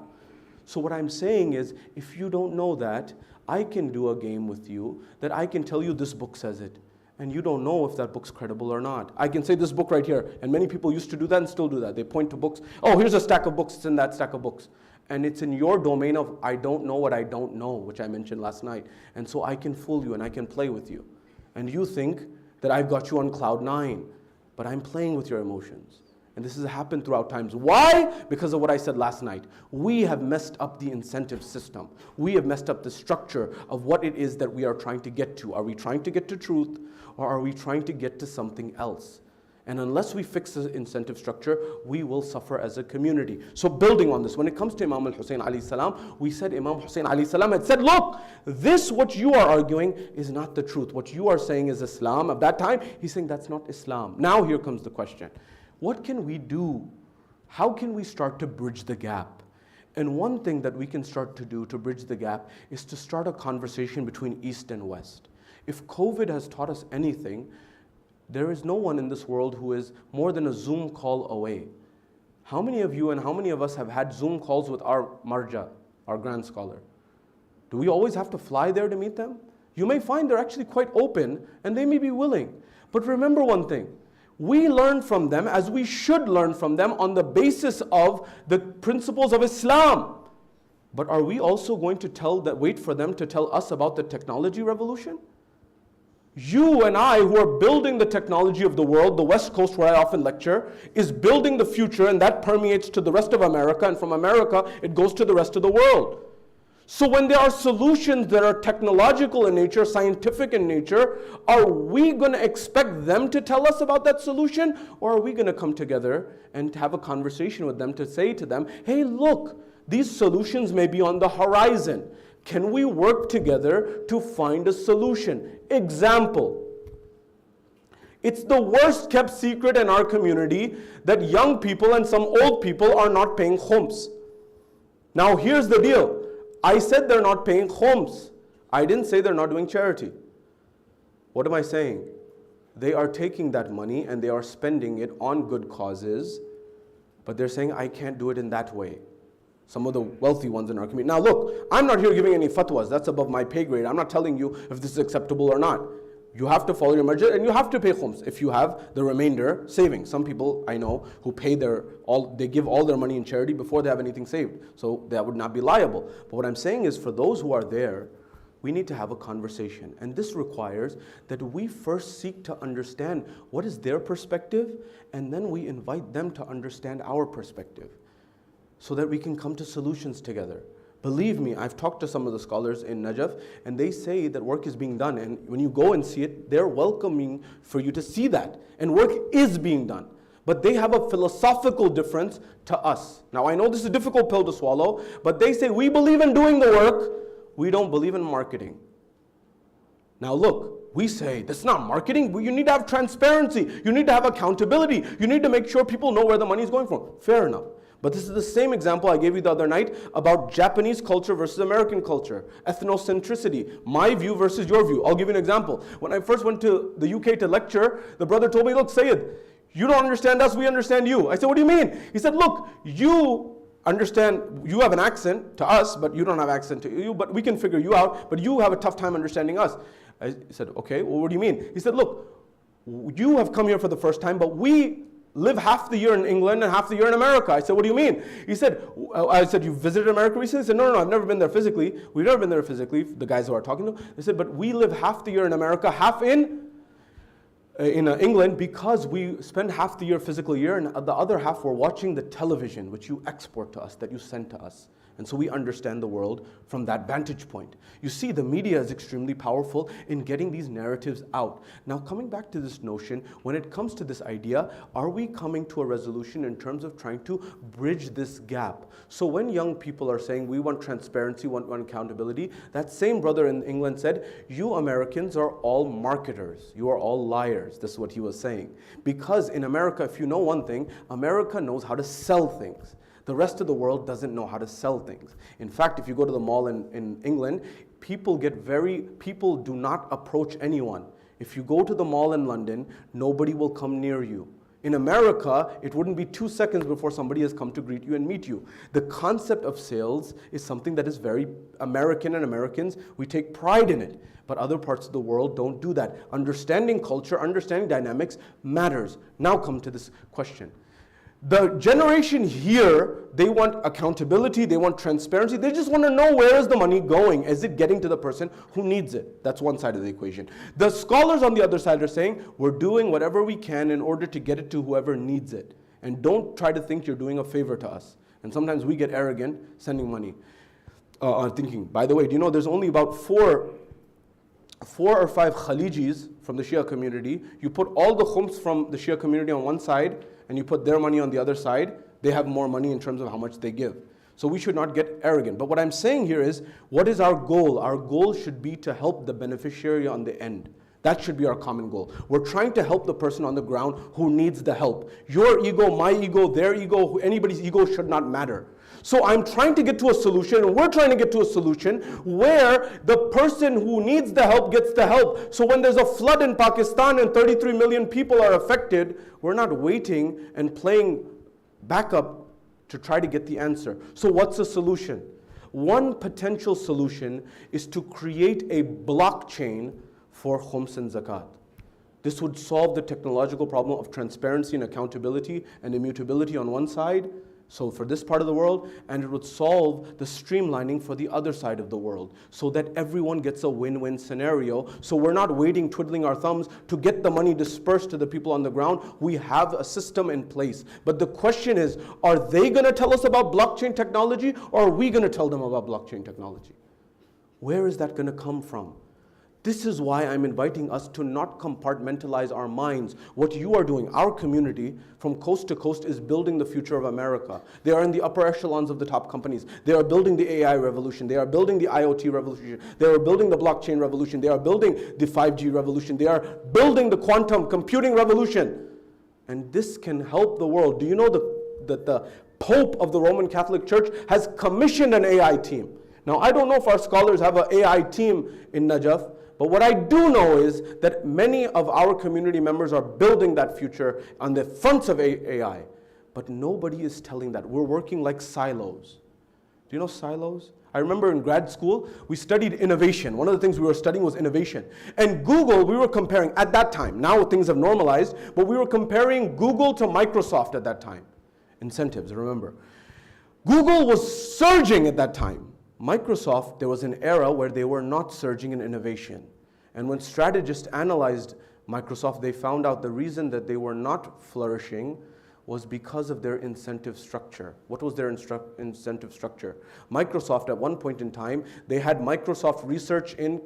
So what I'm saying is, if you don't know that, I can do a game with you that I can tell you this book says it, and you don't know if that book's credible or not. I can say this book right here, and many people used to do that and still do that. They point to books, oh, here's a stack of books, it's in that stack of books. And it's in your domain of I don't know what I don't know, which I mentioned last night. And so I can fool you and I can play with you. And you think that I've got you on cloud 9, but I'm playing with your emotions. And this has happened throughout times. Why? Because of what I said last night. We have messed up the incentive system. We have messed up the structure of what it is that we are trying to get to. Are we trying to get to truth, or are we trying to get to something else? And unless we fix the incentive structure, we will suffer as a community. So building on this, when it comes to Imam Hussain alayhi salam, we said Imam Hussain alayhi salam had said, look, this what you are arguing is not the truth. What you are saying is Islam. At that time, he's saying that's not Islam. Now here comes the question. What can we do? How can we start to bridge the gap? And one thing that we can start to do to bridge the gap is to start a conversation between East and West. If COVID has taught us anything, there is no one in this world who is more than a Zoom call away. How many of you and how many of us have had Zoom calls with our marja, our grand scholar? Do we always have to fly there to meet them? You may find they're actually quite open and they may be willing. But remember one thing. We learn from them as we should learn from them on the basis of the principles of Islam. But are we also going to wait for them to tell us about the technology revolution? You and I, who are building the technology of the world, the West Coast where I often lecture, is building the future, and that permeates to the rest of America, and from America it goes to the rest of the world. So when there are solutions that are technological in nature, scientific in nature, are we going to expect them to tell us about that solution? Or are we going to come together and have a conversation with them to say to them, hey, look, these solutions may be on the horizon. Can we work together to find a solution? Example. It's the worst kept secret in our community that young people and some old people are not paying khums. Now here's the deal. I said they're not paying khums. I didn't say they're not doing charity. What am I saying? They are taking that money and they are spending it on good causes, but they're saying, I can't do it in that way. Some of the wealthy ones in our community. Now look, I'm not here giving any fatwas. That's above my pay grade. I'm not telling you if this is acceptable or not. You have to follow your marja and you have to pay khums if you have the remainder saving. Some people I know who pay they give all their money in charity before they have anything saved. So that would not be liable. But what I'm saying is, for those who are there, we need to have a conversation. And this requires that we first seek to understand what is their perspective, and then we invite them to understand our perspective, so that we can come to solutions together. Believe me, I've talked to some of the scholars in Najaf, and they say that work is being done, and when you go and see it, they're welcoming for you to see that, and work is being done. But they have a philosophical difference to us. Now I know this is a difficult pill to swallow, but they say we believe in doing the work, we don't believe in marketing. Now look, we say that's not marketing. You need to have transparency, you need to have accountability, you need to make sure people know where the money is going from. Fair enough. But this is the same example I gave you the other night about Japanese culture versus American culture, ethnocentricity, my view versus your view. I'll give you an example. When I first went to the UK to lecture, the brother told me, look, Sayyid, you don't understand us, we understand you. I said, what do you mean? He said, look, you understand, you have an accent to us, but you don't have accent to you, but we can figure you out, but you have a tough time understanding us. I said, okay, well, what do you mean? He said, look, you have come here for the first time, but we live half the year in England and half the year in America. I said, what do you mean? He said, I said, you visited America recently? He said, no, I've never been there physically. We've never been there physically, the guys who are talking to. They said, but we live half the year in America, half in England, because we spend half the year physical year, and the other half we're watching the television, which you export to us, that you send to us. And so we understand the world from that vantage point. You see, the media is extremely powerful in getting these narratives out. Now, coming back to this notion, when it comes to this idea, are we coming to a resolution in terms of trying to bridge this gap? So when young people are saying, we want transparency, we want accountability, that same brother in England said, you Americans are all marketers. You are all liars. This is what he was saying. Because in America, if you know one thing, America knows how to sell things. The rest of the world doesn't know how to sell things. In fact, if you go to the mall in England, people do not approach anyone. If you go to the mall in London, nobody will come near you. In America, it wouldn't be 2 seconds before somebody has come to greet you and meet you. The concept of sales is something that is very American, and Americans, we take pride in it. But other parts of the world don't do that. Understanding culture, understanding dynamics matters. Now come to this question. The generation here, they want accountability, they want transparency, they just want to know where is the money going, is it getting to the person who needs it? That's one side of the equation. The scholars on the other side are saying, we're doing whatever we can in order to get it to whoever needs it. And don't try to think you're doing a favor to us. And sometimes we get arrogant sending money. Thinking, by the way, do you know there's only about four or five Khalijis from the Shia community. You put all the khums from the Shia community on one side, and you put their money on the other side, they have more money in terms of how much they give. So we should not get arrogant. But what I'm saying here is, what is our goal? Our goal should be to help the beneficiary on the end. That should be our common goal. We're trying to help the person on the ground who needs the help. Your ego, my ego, their ego, anybody's ego should not matter. So I'm trying to get to a solution, and we're trying to get to a solution where the person who needs the help gets the help. So when there's a flood in Pakistan and 33 million people are affected, we're not waiting and playing backup to try to get the answer. So what's the solution? One potential solution is to create a blockchain for khums and zakat. This would solve the technological problem of transparency and accountability and immutability on one side, so for this part of the world, and it would solve the streamlining for the other side of the world, so that everyone gets a win-win scenario. So we're not waiting, twiddling our thumbs to get the money dispersed to the people on the ground. We have a system in place. But the question is, are they going to tell us about blockchain technology, or are we going to tell them about blockchain technology? Where is that going to come from? This is why I'm inviting us to not compartmentalize our minds. What you are doing, our community, from coast to coast, is building the future of America. They are in the upper echelons of the top companies. They are building the AI revolution. They are building the IoT revolution. They are building the blockchain revolution. They are building the 5G revolution. They are building the quantum computing revolution. And this can help the world. Do you know that the Pope of the Roman Catholic Church has commissioned an AI team? Now, I don't know if our scholars have an AI team in Najaf, but what I do know is that many of our community members are building that future on the fronts of AI. But nobody is telling that. We're working like silos. Do you know silos? I remember in grad school, we studied innovation. One of the things we were studying was innovation. And Google, we were comparing at that time. Now things have normalized, but we were comparing Google to Microsoft at that time. Incentives, remember. Google was surging at that time. Microsoft, there was an era where they were not surging in innovation. And when strategists analyzed Microsoft, they found out the reason that they were not flourishing was because of their incentive structure. What was their incentive structure? Microsoft, at one point in time, they had Microsoft Research in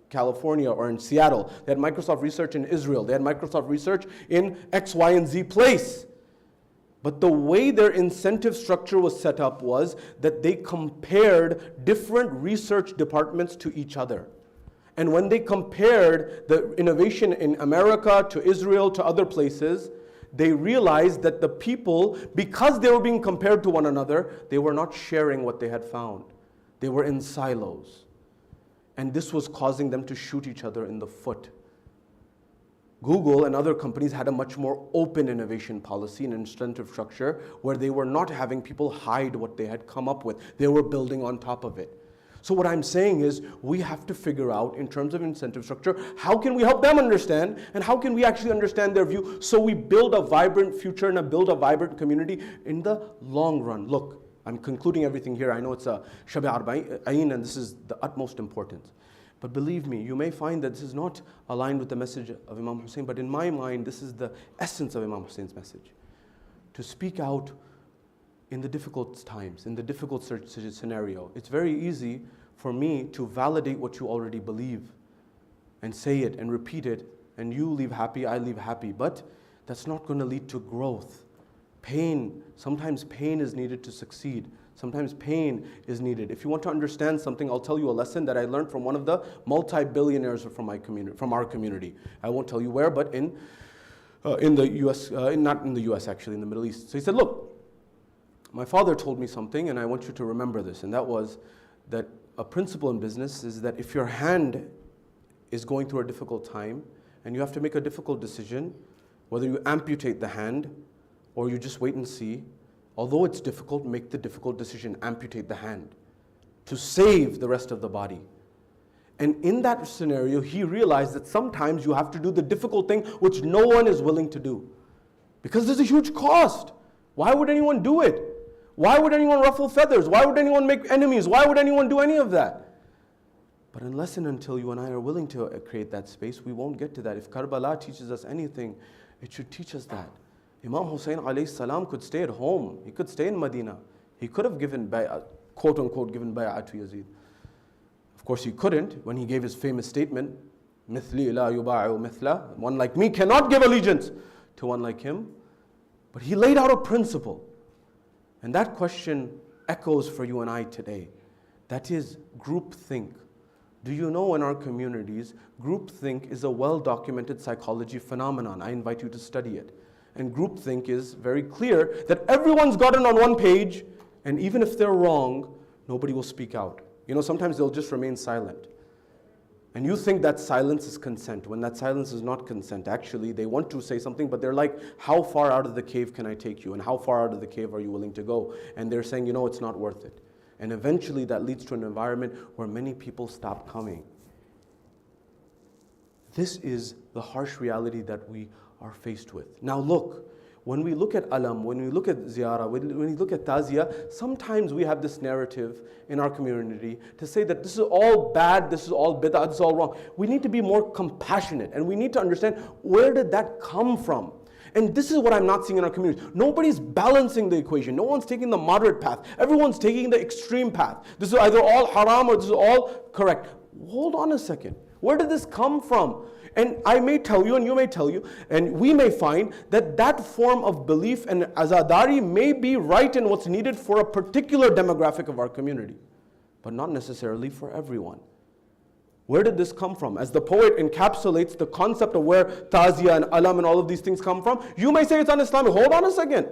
California or in Seattle. They had Microsoft Research in Israel. They had Microsoft Research in X, Y, and Z place. But the way their incentive structure was set up was that they compared different research departments to each other. And when they compared the innovation in America to Israel to other places, they realized that the people, because they were being compared to one another, they were not sharing what they had found. They were in silos. And this was causing them to shoot each other in the foot. Google and other companies had a much more open innovation policy and incentive structure where they were not having people hide what they had come up with. They were building on top of it. So what I'm saying is we have to figure out in terms of incentive structure, how can we help them understand and how can we actually understand their view so we build a vibrant future and build a vibrant community in the long run. Look, I'm concluding everything here. I know it's a Shabbir Arbaeen and this is the utmost importance. But believe me, you may find that this is not aligned with the message of Imam Hussain, but in my mind, this is the essence of Imam Hussain's message. To speak out in the difficult times, in the difficult scenario. It's very easy for me to validate what you already believe and say it and repeat it, and you leave happy, I leave happy. But that's not going to lead to growth. Pain, sometimes pain is needed to succeed. Sometimes pain is needed. If you want to understand something, I'll tell you a lesson that I learned from one of the multi-billionaires from our community. I won't tell you where, but in the US, not in the US actually, in the Middle East. So he said, look, my father told me something and I want you to remember this. And that was that a principle in business is that if your hand is going through a difficult time and you have to make a difficult decision, whether you amputate the hand or you just wait and see, although it's difficult, make the difficult decision, amputate the hand to save the rest of the body. And in that scenario, he realized that sometimes you have to do the difficult thing which no one is willing to do. Because there's a huge cost. Why would anyone do it? Why would anyone ruffle feathers? Why would anyone make enemies? Why would anyone do any of that? But unless and until you and I are willing to create that space, we won't get to that. If Karbala teaches us anything, it should teach us that. Imam Hussain alayhi salam could stay at home. He could stay in Medina. He could have given bay'ah, quote unquote, given bay'ah to Yazid. Of course he couldn't when he gave his famous statement, Mithli la yuba'u mithla, one like me cannot give allegiance to one like him. But he laid out a principle. And that question echoes for you and I today. That is groupthink. Do you know in our communities, groupthink is a well-documented psychology phenomenon. I invite you to study it. And groupthink is very clear that everyone's gotten on one page, and even if they're wrong, nobody will speak out. You know, sometimes they'll just remain silent. And you think that silence is consent, when that silence is not consent. Actually, they want to say something, but they're like, how far out of the cave can I take you? And how far out of the cave are you willing to go? And they're saying, you know, it's not worth it. And eventually that leads to an environment where many people stop coming. This is the harsh reality that we are faced with. Now look, when we look at alam, when we look at ziyarah, when we look at taziyah, sometimes we have this narrative in our community to say that this is all bad, this is all bid'ah, this is all wrong. We need to be more compassionate and we need to understand, where did that come from? And this is what I'm not seeing in our community. Nobody's balancing the equation. No one's taking the moderate path. Everyone's taking the extreme path. This is either all haram or this is all correct. Hold on a second. Where did this come from? And I may tell you, and you may tell you, and we may find that that form of belief and azadari may be right in what's needed for a particular demographic of our community, but not necessarily for everyone. Where did this come from? As the poet encapsulates the concept of where taziyah and alam and all of these things come from, you may say it's un-Islamic. Hold on a second.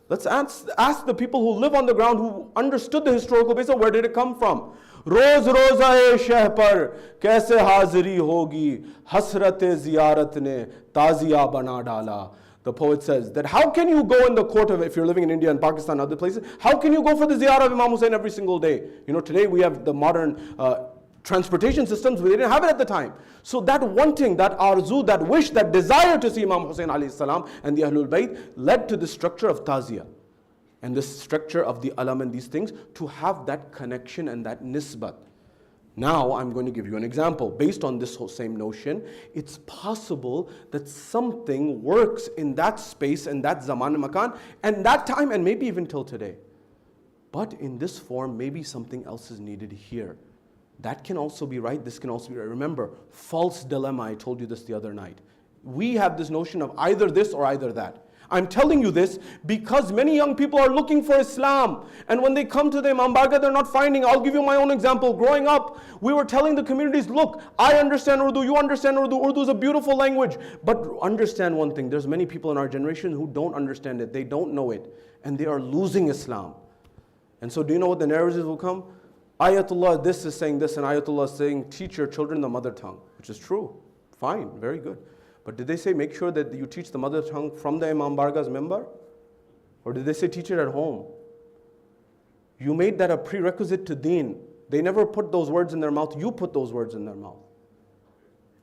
Let's ask the people who live on the ground, who understood the historical basis of where did it come from. Roz rozae sheh par kaise haziri hogi, hasrate ziyarat ne taziya bana dala. The poet says that how can you go in the court of, if you're living in India and Pakistan and other places, how can you go for the ziyarah of Imam Hussain every single day? You know, today we have the modern transportation systems, we didn't have it at the time. So that wanting, that arzu, that wish, that desire to see Imam Hussain alayhi salam and the Ahlul Bayt led to the structure of taziyah and the structure of the alam and these things to have that connection and that nisbat. Now I'm going to give you an example. Based on this whole same notion, it's possible that something works in that space and that zaman and makan and that time and maybe even till today. But in this form, maybe something else is needed here. That can also be right, this can also be right. Remember, false dilemma, I told you this the other night. We have this notion of either this or either that. I'm telling you this because many young people are looking for Islam. And when they come to the Imam Barga, they're not finding. I'll give you my own example. Growing up, we were telling the communities, look, I understand Urdu, you understand Urdu. Urdu is a beautiful language. But understand one thing, there's many people in our generation who don't understand it. They don't know it. And they are losing Islam. And so do you know what the narratives will come? Ayatullah, this is saying this, and Ayatullah is saying, teach your children the mother tongue, which is true. Fine, very good. But did they say make sure that you teach the mother tongue from the Imam Barga's member? Or did they say teach it at home? You made that a prerequisite to deen. They never put those words in their mouth, you put those words in their mouth.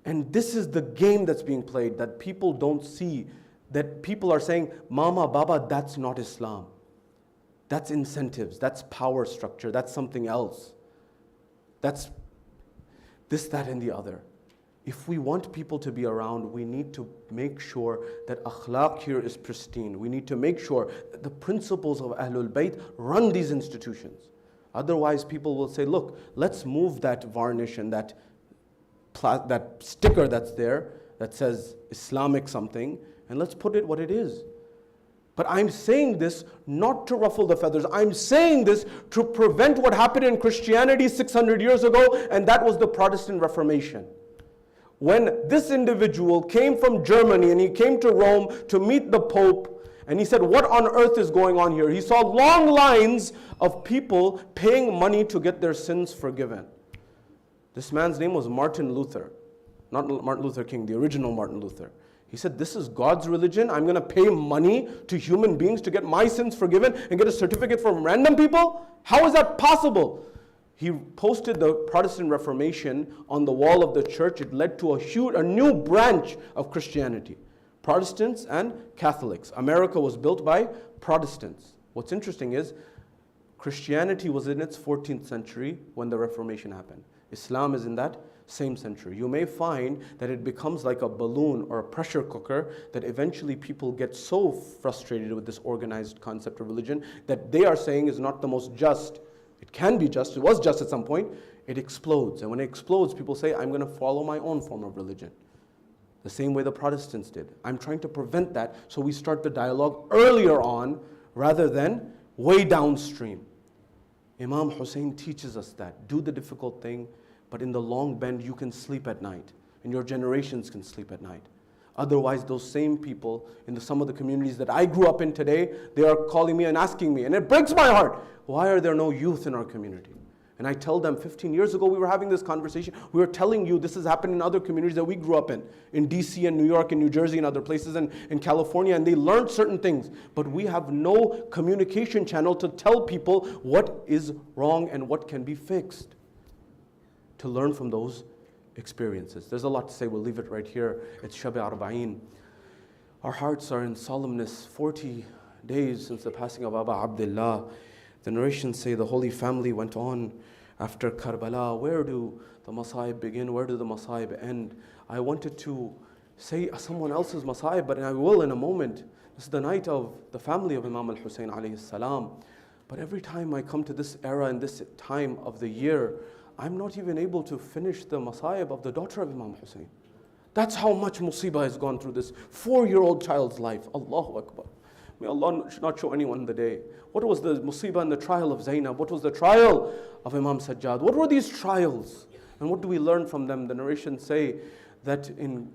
And this is the game that's being played, that people don't see, that people are saying, Mama, Baba, that's not Islam. That's incentives, that's power structure, that's something else. That's this, that, and the other. if we want people to be around, we need to make sure that akhlaq here is pristine. We need to make sure that the principles of Ahlul Bayt run these institutions. Otherwise, people will say, look, let's move that varnish and that sticker that's there that says Islamic something, and let's put it what it is. But I'm saying this not to ruffle the feathers. I'm saying this to prevent what happened in Christianity 600 years ago, and that was the Protestant Reformation. When this individual came from Germany and he came to Rome to meet the Pope, and he said, what on earth is going on here? He saw long lines of people paying money to get their sins forgiven. This man's name was Martin Luther, not Martin Luther King, the original Martin Luther. He said, this is God's religion. I'm going to pay money to human beings to get my sins forgiven and get a certificate from random people? How is that possible? He posted the Protestant Reformation on the wall of the church. It led to a new branch of Christianity. Protestants and Catholics. America was built by Protestants. What's interesting is Christianity was in its 14th century when the Reformation happened. Islam is in that same century. You may find that it becomes like a balloon or a pressure cooker, that eventually people get so frustrated with this organized concept of religion that they are saying is not the most just. It can be just, it was just at some point, it explodes. And when it explodes, people say, I'm going to follow my own form of religion. The same way the Protestants did. I'm trying to prevent that, so we start the dialogue earlier on rather than way downstream. Imam Hussain teaches us that. Do the difficult thing, but in the long bend, you can sleep at night, and your generations can sleep at night. Otherwise, those same people in some of the communities that I grew up in today, they are calling me and asking me, and it breaks my heart, why are there no youth in our community? And I tell them, 15 years ago we were having this conversation, we were telling you this has happened in other communities that we grew up in DC and New York and New Jersey and other places, and in California, and they learned certain things. But we have no communication channel to tell people what is wrong and what can be fixed. To learn from those experiences. There's a lot to say, we'll leave it right here. It's Shabbir Arbaeen. Our hearts are in solemnness. 40 days since the passing of Aba Abdullah. The narrations say the Holy Family went on after Karbala. Where do the Masaib begin? Where do the Masaib end? I wanted to say someone else's Masaib, but I will in a moment. This is the night of the family of Imam Hussain alayhi salam. But every time I come to this era and this time of the year, I'm not even able to finish the Masaib of the daughter of Imam Hussain. That's how much musibah has gone through this 4-year-old child's life. Allahu Akbar. May Allah not show anyone the day. What was the musibah and the trial of Zainab? What was the trial of Imam Sajjad? What were these trials? And what do we learn from them? The narrations say that in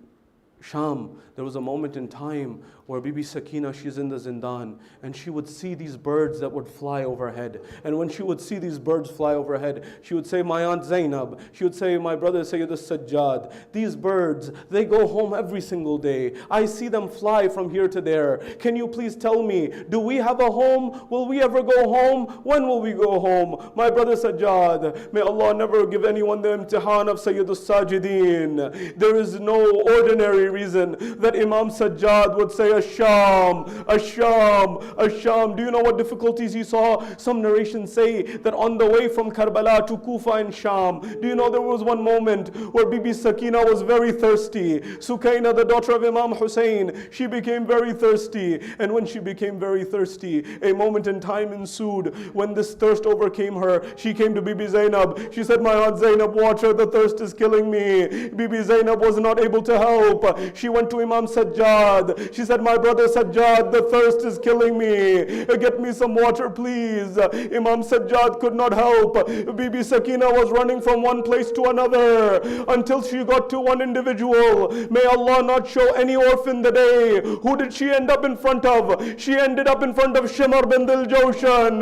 Sham, there was a moment in time where Bibi Sakina, she's in the Zindan, and she would see these birds that would fly overhead. And when she would see these birds fly overhead, she would say, my aunt Zainab, she would say, my brother Sayyid al-Sajjad, these birds, they go home every single day. I see them fly from here to there. Can you please tell me, do we have a home? Will we ever go home? When will we go home? My brother Sajjad, may Allah never give anyone the imtihan of Sayyid al-Sajideen. There is no ordinary reason that Imam Sajjad would say, Asham, Asham, Asham. Do you know what difficulties he saw? Some narrations say that on the way from Karbala to Kufa and Sham, do you know there was one moment where Bibi Sakina was very thirsty. Sukaina, the daughter of Imam Hussain, she became very thirsty. And when she became very thirsty, a moment in time ensued when this thirst overcame her. She came to Bibi Zainab. She said, my aunt Zainab, water, the thirst is killing me. Bibi Zainab was not able to help. She went to Imam Sajjad. She said, my brother Sajjad, the thirst is killing me. Get me some water, please. Imam Sajjad could not help. Bibi Sakina was running from one place to another until she got to one individual. May Allah not show any orphan the day. Who did she end up in front of? She ended up in front of Shimar bin Dil-Jawshan,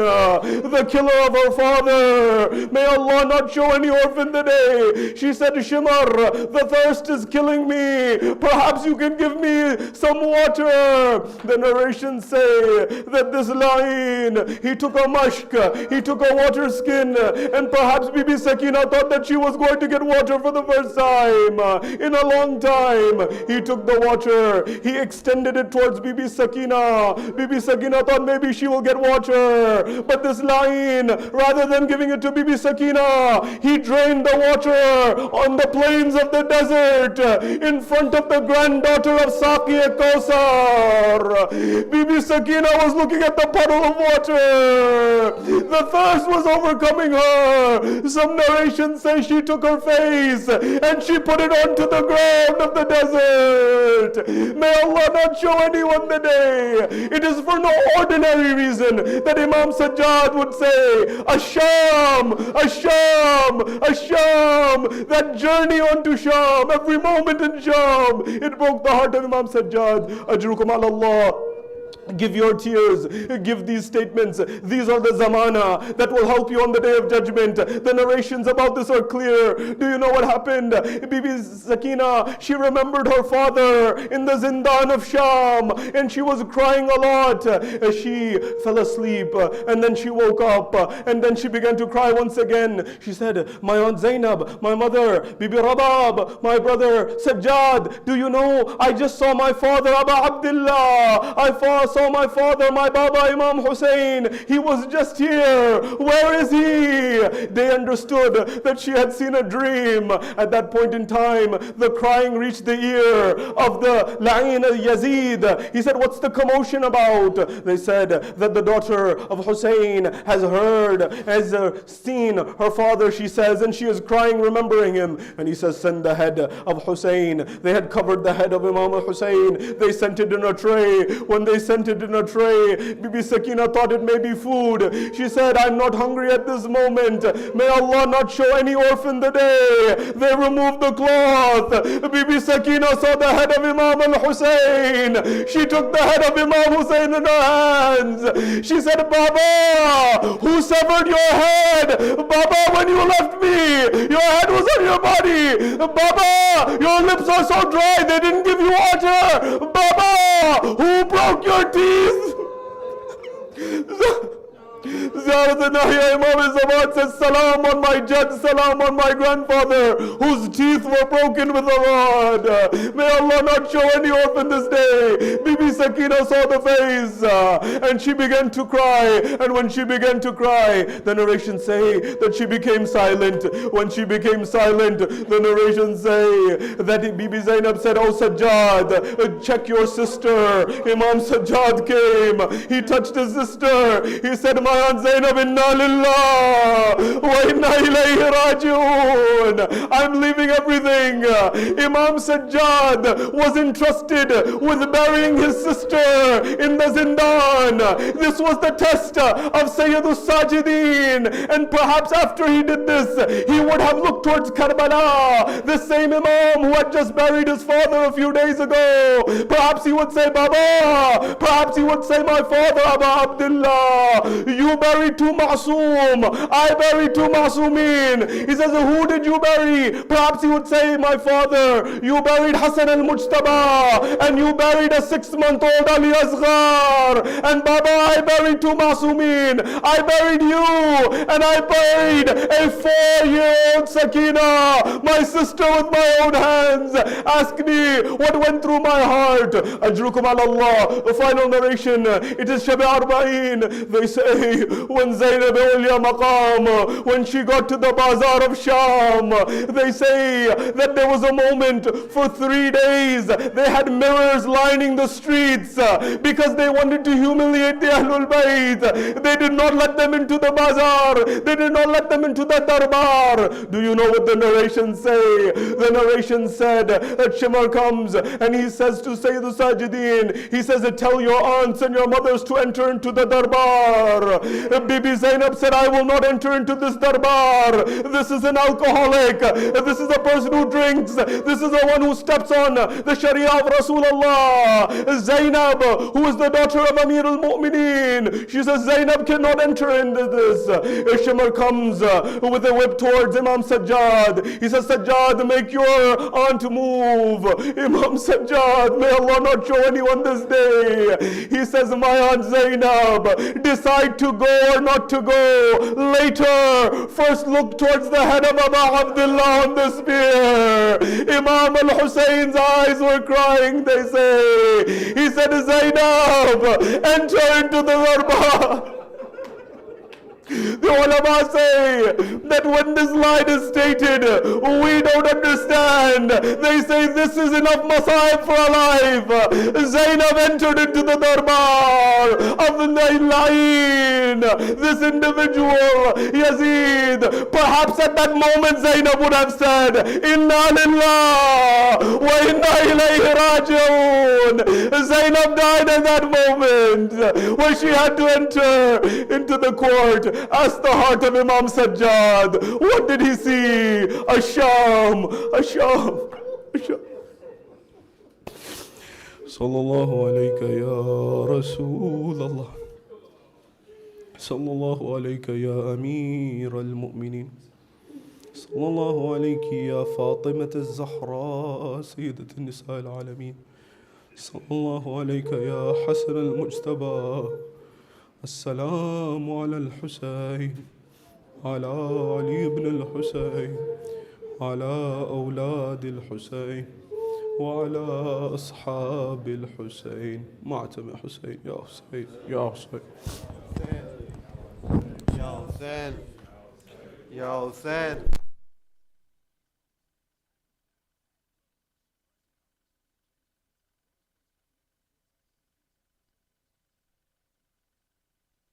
the killer of her father. May Allah not show any orphan the day. She said, Shimar, the thirst is killing me. perhaps you can give me some water. The narrations say that this lion, he took a mashk, he took a water skin, and perhaps Bibi Sakina thought that she was going to get water for the first time in a long time. He took the water, he extended it towards Bibi Sakina. Bibi Sakina thought maybe she will get water, but this lion, rather than giving it to Bibi Sakina, he drained the water on the plains of the desert in front of the granddaughter of Saqi-e-Kawsar. Bibi Sakina was looking at the puddle of water. The thirst was overcoming her. Some narrations say she took her face and she put it onto the ground of the desert. May Allah not show anyone the day. It is for no ordinary reason that Imam Sajjad would say, Asham, Asham, Asham. That journey onto Sham, every moment in Sham, it broke the heart of Imam Sajjad. Ajrukum ala Allah. Give your tears, give these statements. These are the zamana that will help you on the day of judgment. The narrations about this are clear. Do you know what happened? Bibi Sakina, she remembered her father in the zindan of Sham, and she was crying a lot. She fell asleep, and then she woke up, and then she began to cry once again. She said, my aunt Zainab, my mother, Bibi Rabab, my brother Sajjad, do you know, I just saw my father, Aba Abdullah. I saw my father, my Baba Imam Hussain. He was just here. Where is he? They understood that she had seen a dream. At that point in time, the crying reached the ear of the La'in Yazid. He said, what's the commotion about? They said that the daughter of Hussain has heard, has seen her father, she says, and she is crying, remembering him. And he says, send the head of Hussain. They had covered the head of Imam Hussain. They sent it in a tray. When they sent it in a tray, Bibi Sakina thought it may be food. She said, I'm not hungry at this moment. May Allah not show any orphan the day. They removed the cloth. Bibi Sakina saw the head of Imam al-Hussain. She took the head of Imam Hussain in her hands. She said, Baba, who severed your head? Baba, when you left me, your head was on your body. Baba, your lips are so dry, they didn't give you water. Baba, who broke your teeth? Ziyarat Nahya Imam Zaman says, Salam on my judge, salam on my grandfather, whose teeth were broken with a rod. May Allah not show any orphan this day. Bibi Sakina saw the face and she began to cry. And when she began to cry, the narrations say that she became silent. When she became silent, the narrations say that Bibi Zainab said, Oh Sajjad, check your sister. Imam Sajjad came. He touched his sister. He said, my aunt Zainab, inna lillah wa inna ilayhi raji'un. I'm leaving everything. Imam Sajjad was entrusted with burying his sister in the zindan. This was the test of Sayyidul Sajideen. And perhaps after he did this, he would have looked towards Karbala, the same Imam who had just buried his father a few days ago. Perhaps he would say, Baba. Perhaps he would say, my father, Abu Abdullah. You buried two Ma'soom. I buried two Ma'soomin. He says, who did you bury? Perhaps he would say, my father, you buried Hassan al-Mujtaba, and you buried a 6-month-old Ali Asghar. And Baba, I buried two Ma'soomin. I buried you, and I buried a 4-year-old Sakina, my sister, with my own hands. Ask me what went through my heart. Ajrukum ala Allah. The final narration, it is Shabbir Arbaeen. They say, when Zainab Awliya Maqam, when she got to the bazaar of Sham, they say that there was a moment for 3 days they had mirrors lining the streets because they wanted to humiliate the Ahlul Bayt. They did not let them into the bazaar. They did not let them into the darbar. Do you know what the narrations say? The narration said that Shimar comes and he says to Sayyidul Sajideen, he says, tell your aunts and your mothers to enter into the darbar. Bibi Zainab said, I will not enter into this darbar. This is an alcoholic. This is a person who drinks. This is the one who steps on the Sharia of Rasulullah. Zainab, who is the daughter of Amir al-Mu'mineen, she says Zainab cannot enter into this. Shimar comes with a whip towards Imam Imam Sajjad. He says, Sajjad, make your aunt move. Imam Sajjad, may Allah not show anyone this day. He says, my aunt Zainab, decide to go or not to go later. First look towards the head of Abu Abdullah on the spear. Imam al-Husain's eyes were crying, they say. He said, Zainab, enter into the Darbar. The ulama say that when this line is stated, we don't understand. They say this is enough masaib for our life. Zainab entered into the darbar of the Naila'in. This individual, Yazid, perhaps at that moment Zainab would have said, Inna lillah wa inna ilayhi raji'un. Zainab died at that moment when she had to enter into the court. Ask the heart of Imam Sajjad. What did he see? A Sham. Sallallahu alayka ya Rasul Allah. Sallallahu alayka ya Amir al-Mu'minin. Sallallahu alayki ya Fatimat al-Zahra Sayyidat al-Nisa al-Alameen. Sallallahu alayka ya Hasan al-Mujtaba. السلام على الحسين على علي بن الحسين على أولاد الحسين وعلى أصحاب الحسين معتم حسين يا حسين يا حسين Ya Hussain, Ya Hussain.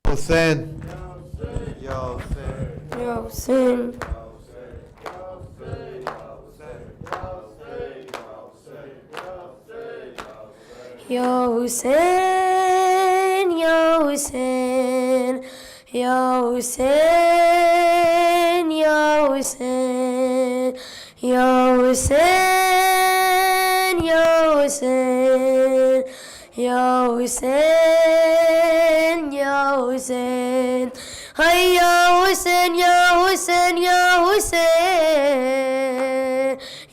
Hussain, Ya Hussain, Ya Hussain, Ya Hussain, Ya Hussain, Ya Hussain, Ya Hussain, Ya Hussain, Ya Hussain, Ya Hussain, Ya Hussain, Hay Ya Hussain, Ya Hussain, Ya Hussain,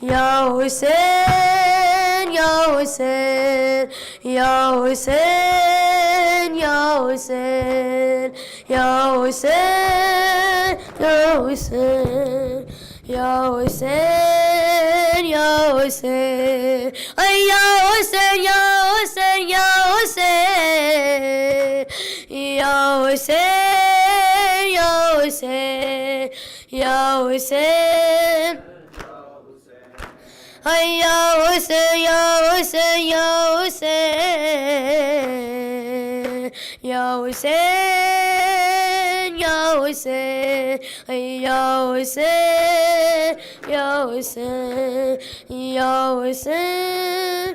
Ya Hussain, Ya Hussain, Ya Hussain, Ya Hussain, Ya Hussain, Ya Hussain, Ya Hussain, Ya Hussain, Hay Ya Hussain, Ya Hussain, Ya Hussain, Ya Hussain, Ya Hussain, Ya Hussain, Hay Ya Hussain, Ya Hussain, Ya Hussain, Ya Hussain, Ya Hussain, Hay Ya Hussain, Ya Hussain, Ya Hussain.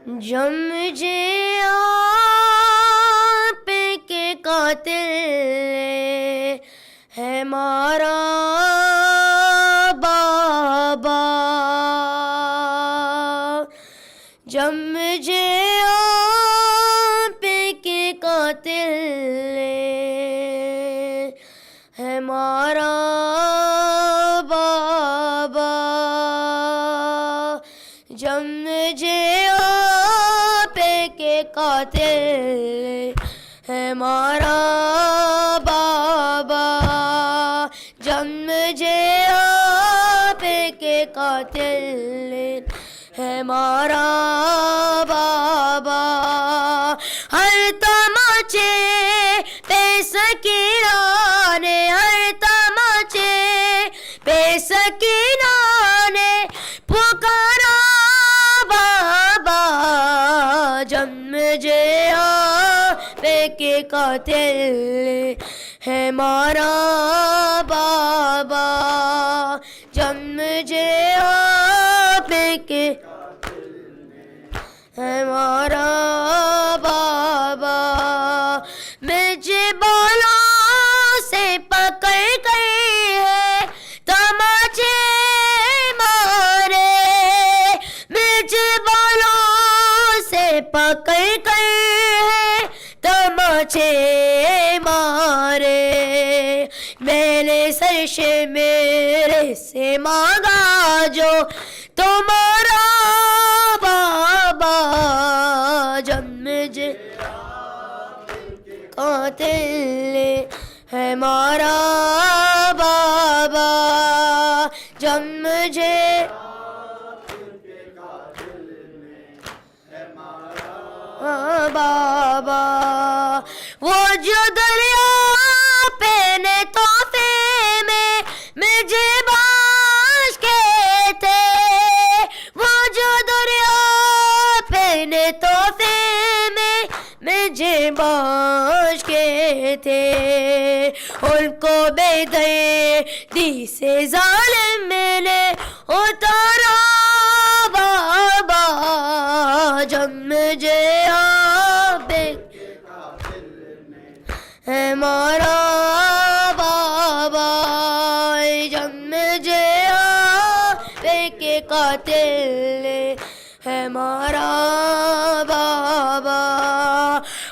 جب مجھے آپ کے قاتل ہے مارا بابا، جب مجھے آپ کے قاتل ہے مارا بابا، جب مجھے قاتل ہے مارا بابا، جب مجھے آپ کے قاتل ہے مارا بابا، ہر تماچے پہ سکینہ نے، ہر تماچے پہ سکینہ نے پکارا بابا، جب مجھے آپ کے قاتل ہے مارا بابا، جب مجھے آپ کے ہے مارا بابا، مجھے بالوں سے پکڑ گئی ہے تماچے مارے، مجھے بالوں سے پکڑ گئے ہیں تماچے مارے میں نے سرش میرے سے مانگا جو تمہارا بابا جب مجھے قاتل ہے مارا بابا جب مجھے بابا وہ جو دریا پہ نے تحفے میں مجھے باش کے تھے وہ جو دریا پہ نے تحفے میں مجھے باش کے تھے ان کو بے دردی سے ظالم میں نے اتارا بابا جب مجھے آپ ہے مارا بابا جب مجھے آپ کے قاتل ہے مارا بابا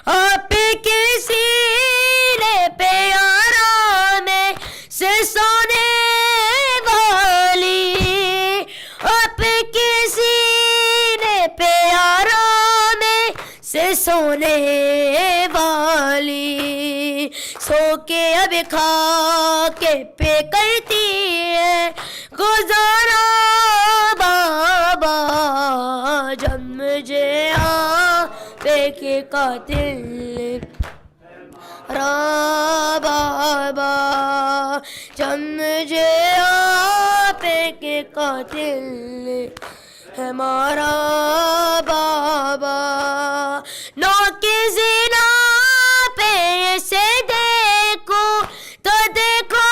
آپ کے سینے پہ آرام سے سونے والی آپ کے سینے پہ آرام سے سونے والی سو کے اب کھا کے پہ کرتی ہے گزارا بابا جب مجھے آپ کے قاتل را بابا جب مجھے آپ کے قاتل ہمارا بابا نو کی زنا پہ سے دیکھو تو دیکھو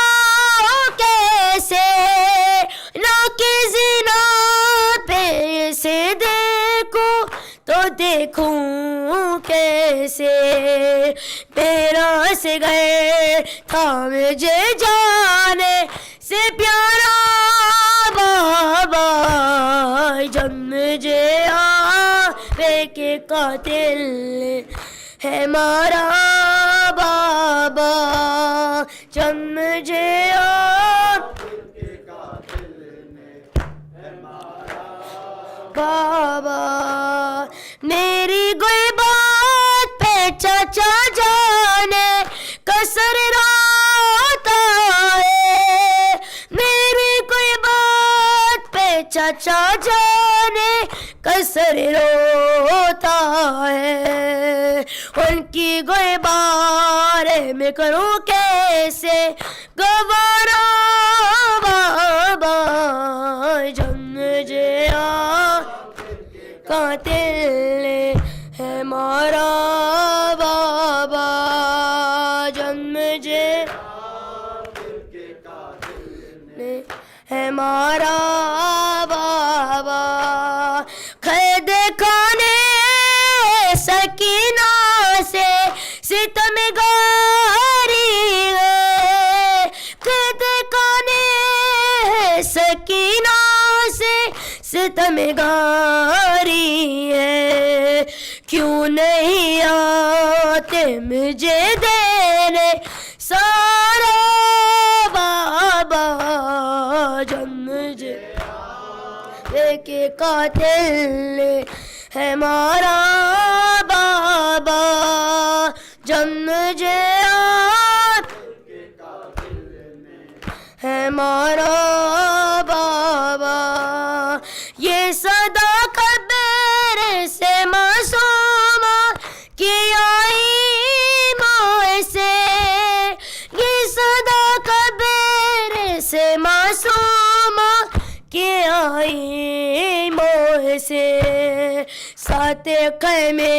کیسے نو کی زنا پہ سے دیکھو تو دیکھوں کیسے میرا سے گئے تھا مجھے جانے سے پیارا بابا جب مجھے آپ کے قاتل ہے مارا بابا جب مجھے آپ بابا میری کوئی بات پہ چاچا جانے کسر روتا ہے میری کوئی بات پہ چاچا جانے کسر روتا ہے ان کی کوئی بارے میں کروں کیسے گوارا بابا جب مجھے قاتل ہے مارا بابا جب مجھے ہے مارا بابا قید خانے سکینہ سے ستم گاری ہے قید خانے سکینہ سے ستم گاری ہے کیوں نہیں آتے مجھے دینے سارا بابا جب مجھے کے قاتل ہے مارا بابا جب مجھے آپ ہے مارا بابا یہ صدا قبر سے معصومہ کیا ایمان سے یہ صدا قبر سے معصومہ کیا ایمان سے ساتھ خیمے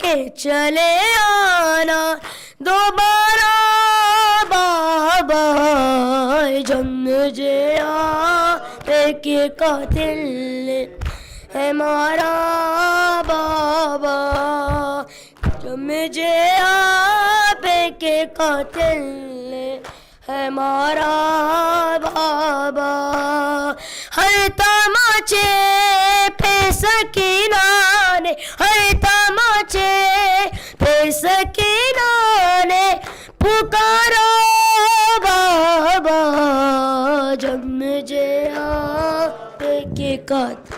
کے چلے آنا دوبارہ بابا جب مجھے آپ کے قاتل ہے مارا بابا جب مجھے آپ کے قاتل ہے مارا بابا ہر تماچے پہ سکینہ نے ہر تماچے پہ سکینہ وبركاته.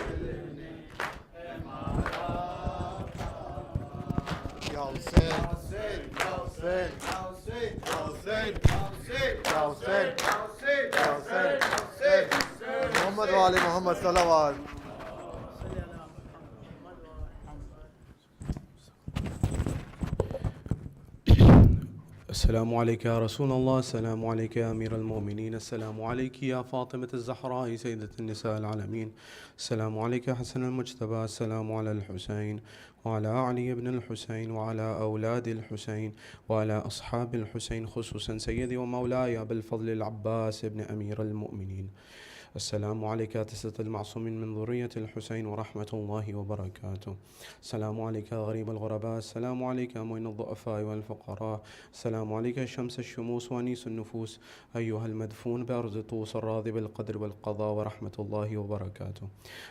Ya Hussein, Ya Hussein, Ya Hussein, Ya Hussein, Ya Hussein, Ya Hussein, Ya Hussein, Ya Hussein, Muhammad wa Ali Muhammad salawat. السلام عليك يا رسول الله، السلام عليك يا أمير المؤمنين، السلام عليك يا فاطمة الزهراء سيدة النساء العالمين، السلام عليك يا حسن المجتبى، السلام على الحسين وعلى علي بن الحسين وعلى أولاد الحسين وعلى أصحاب الحسين، خصوصا سيدي ومولاي أبي الفضل العباس بن أمير المؤمنين. السلام عليك يا تسعة المعصومين من ذرية الحسين ورحمة الله وبركاته. السلام عليك يا غريب الغرباء، السلام عليك يا معين الضعفاء والفقراء، السلام عليك يا شمس الشموس وأنيس النفوس، أيها المدفون بأرض طوس الراضي بالقدر والقضاء ورحمة الله وبركاته.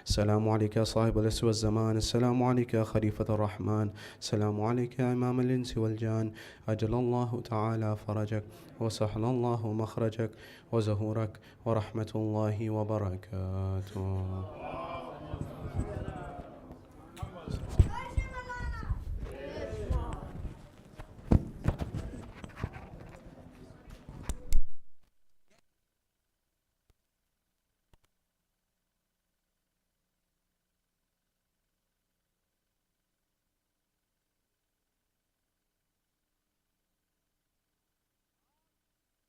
السلام عليك يا صاحب الأس والزمان، السلام عليك يا خليفة الرحمن، السلام عليك يا إمام الإنس والجان، أجل الله تعالى فرجك وسهل الله مخرجك وزهورك ورحمة الله وبركاته.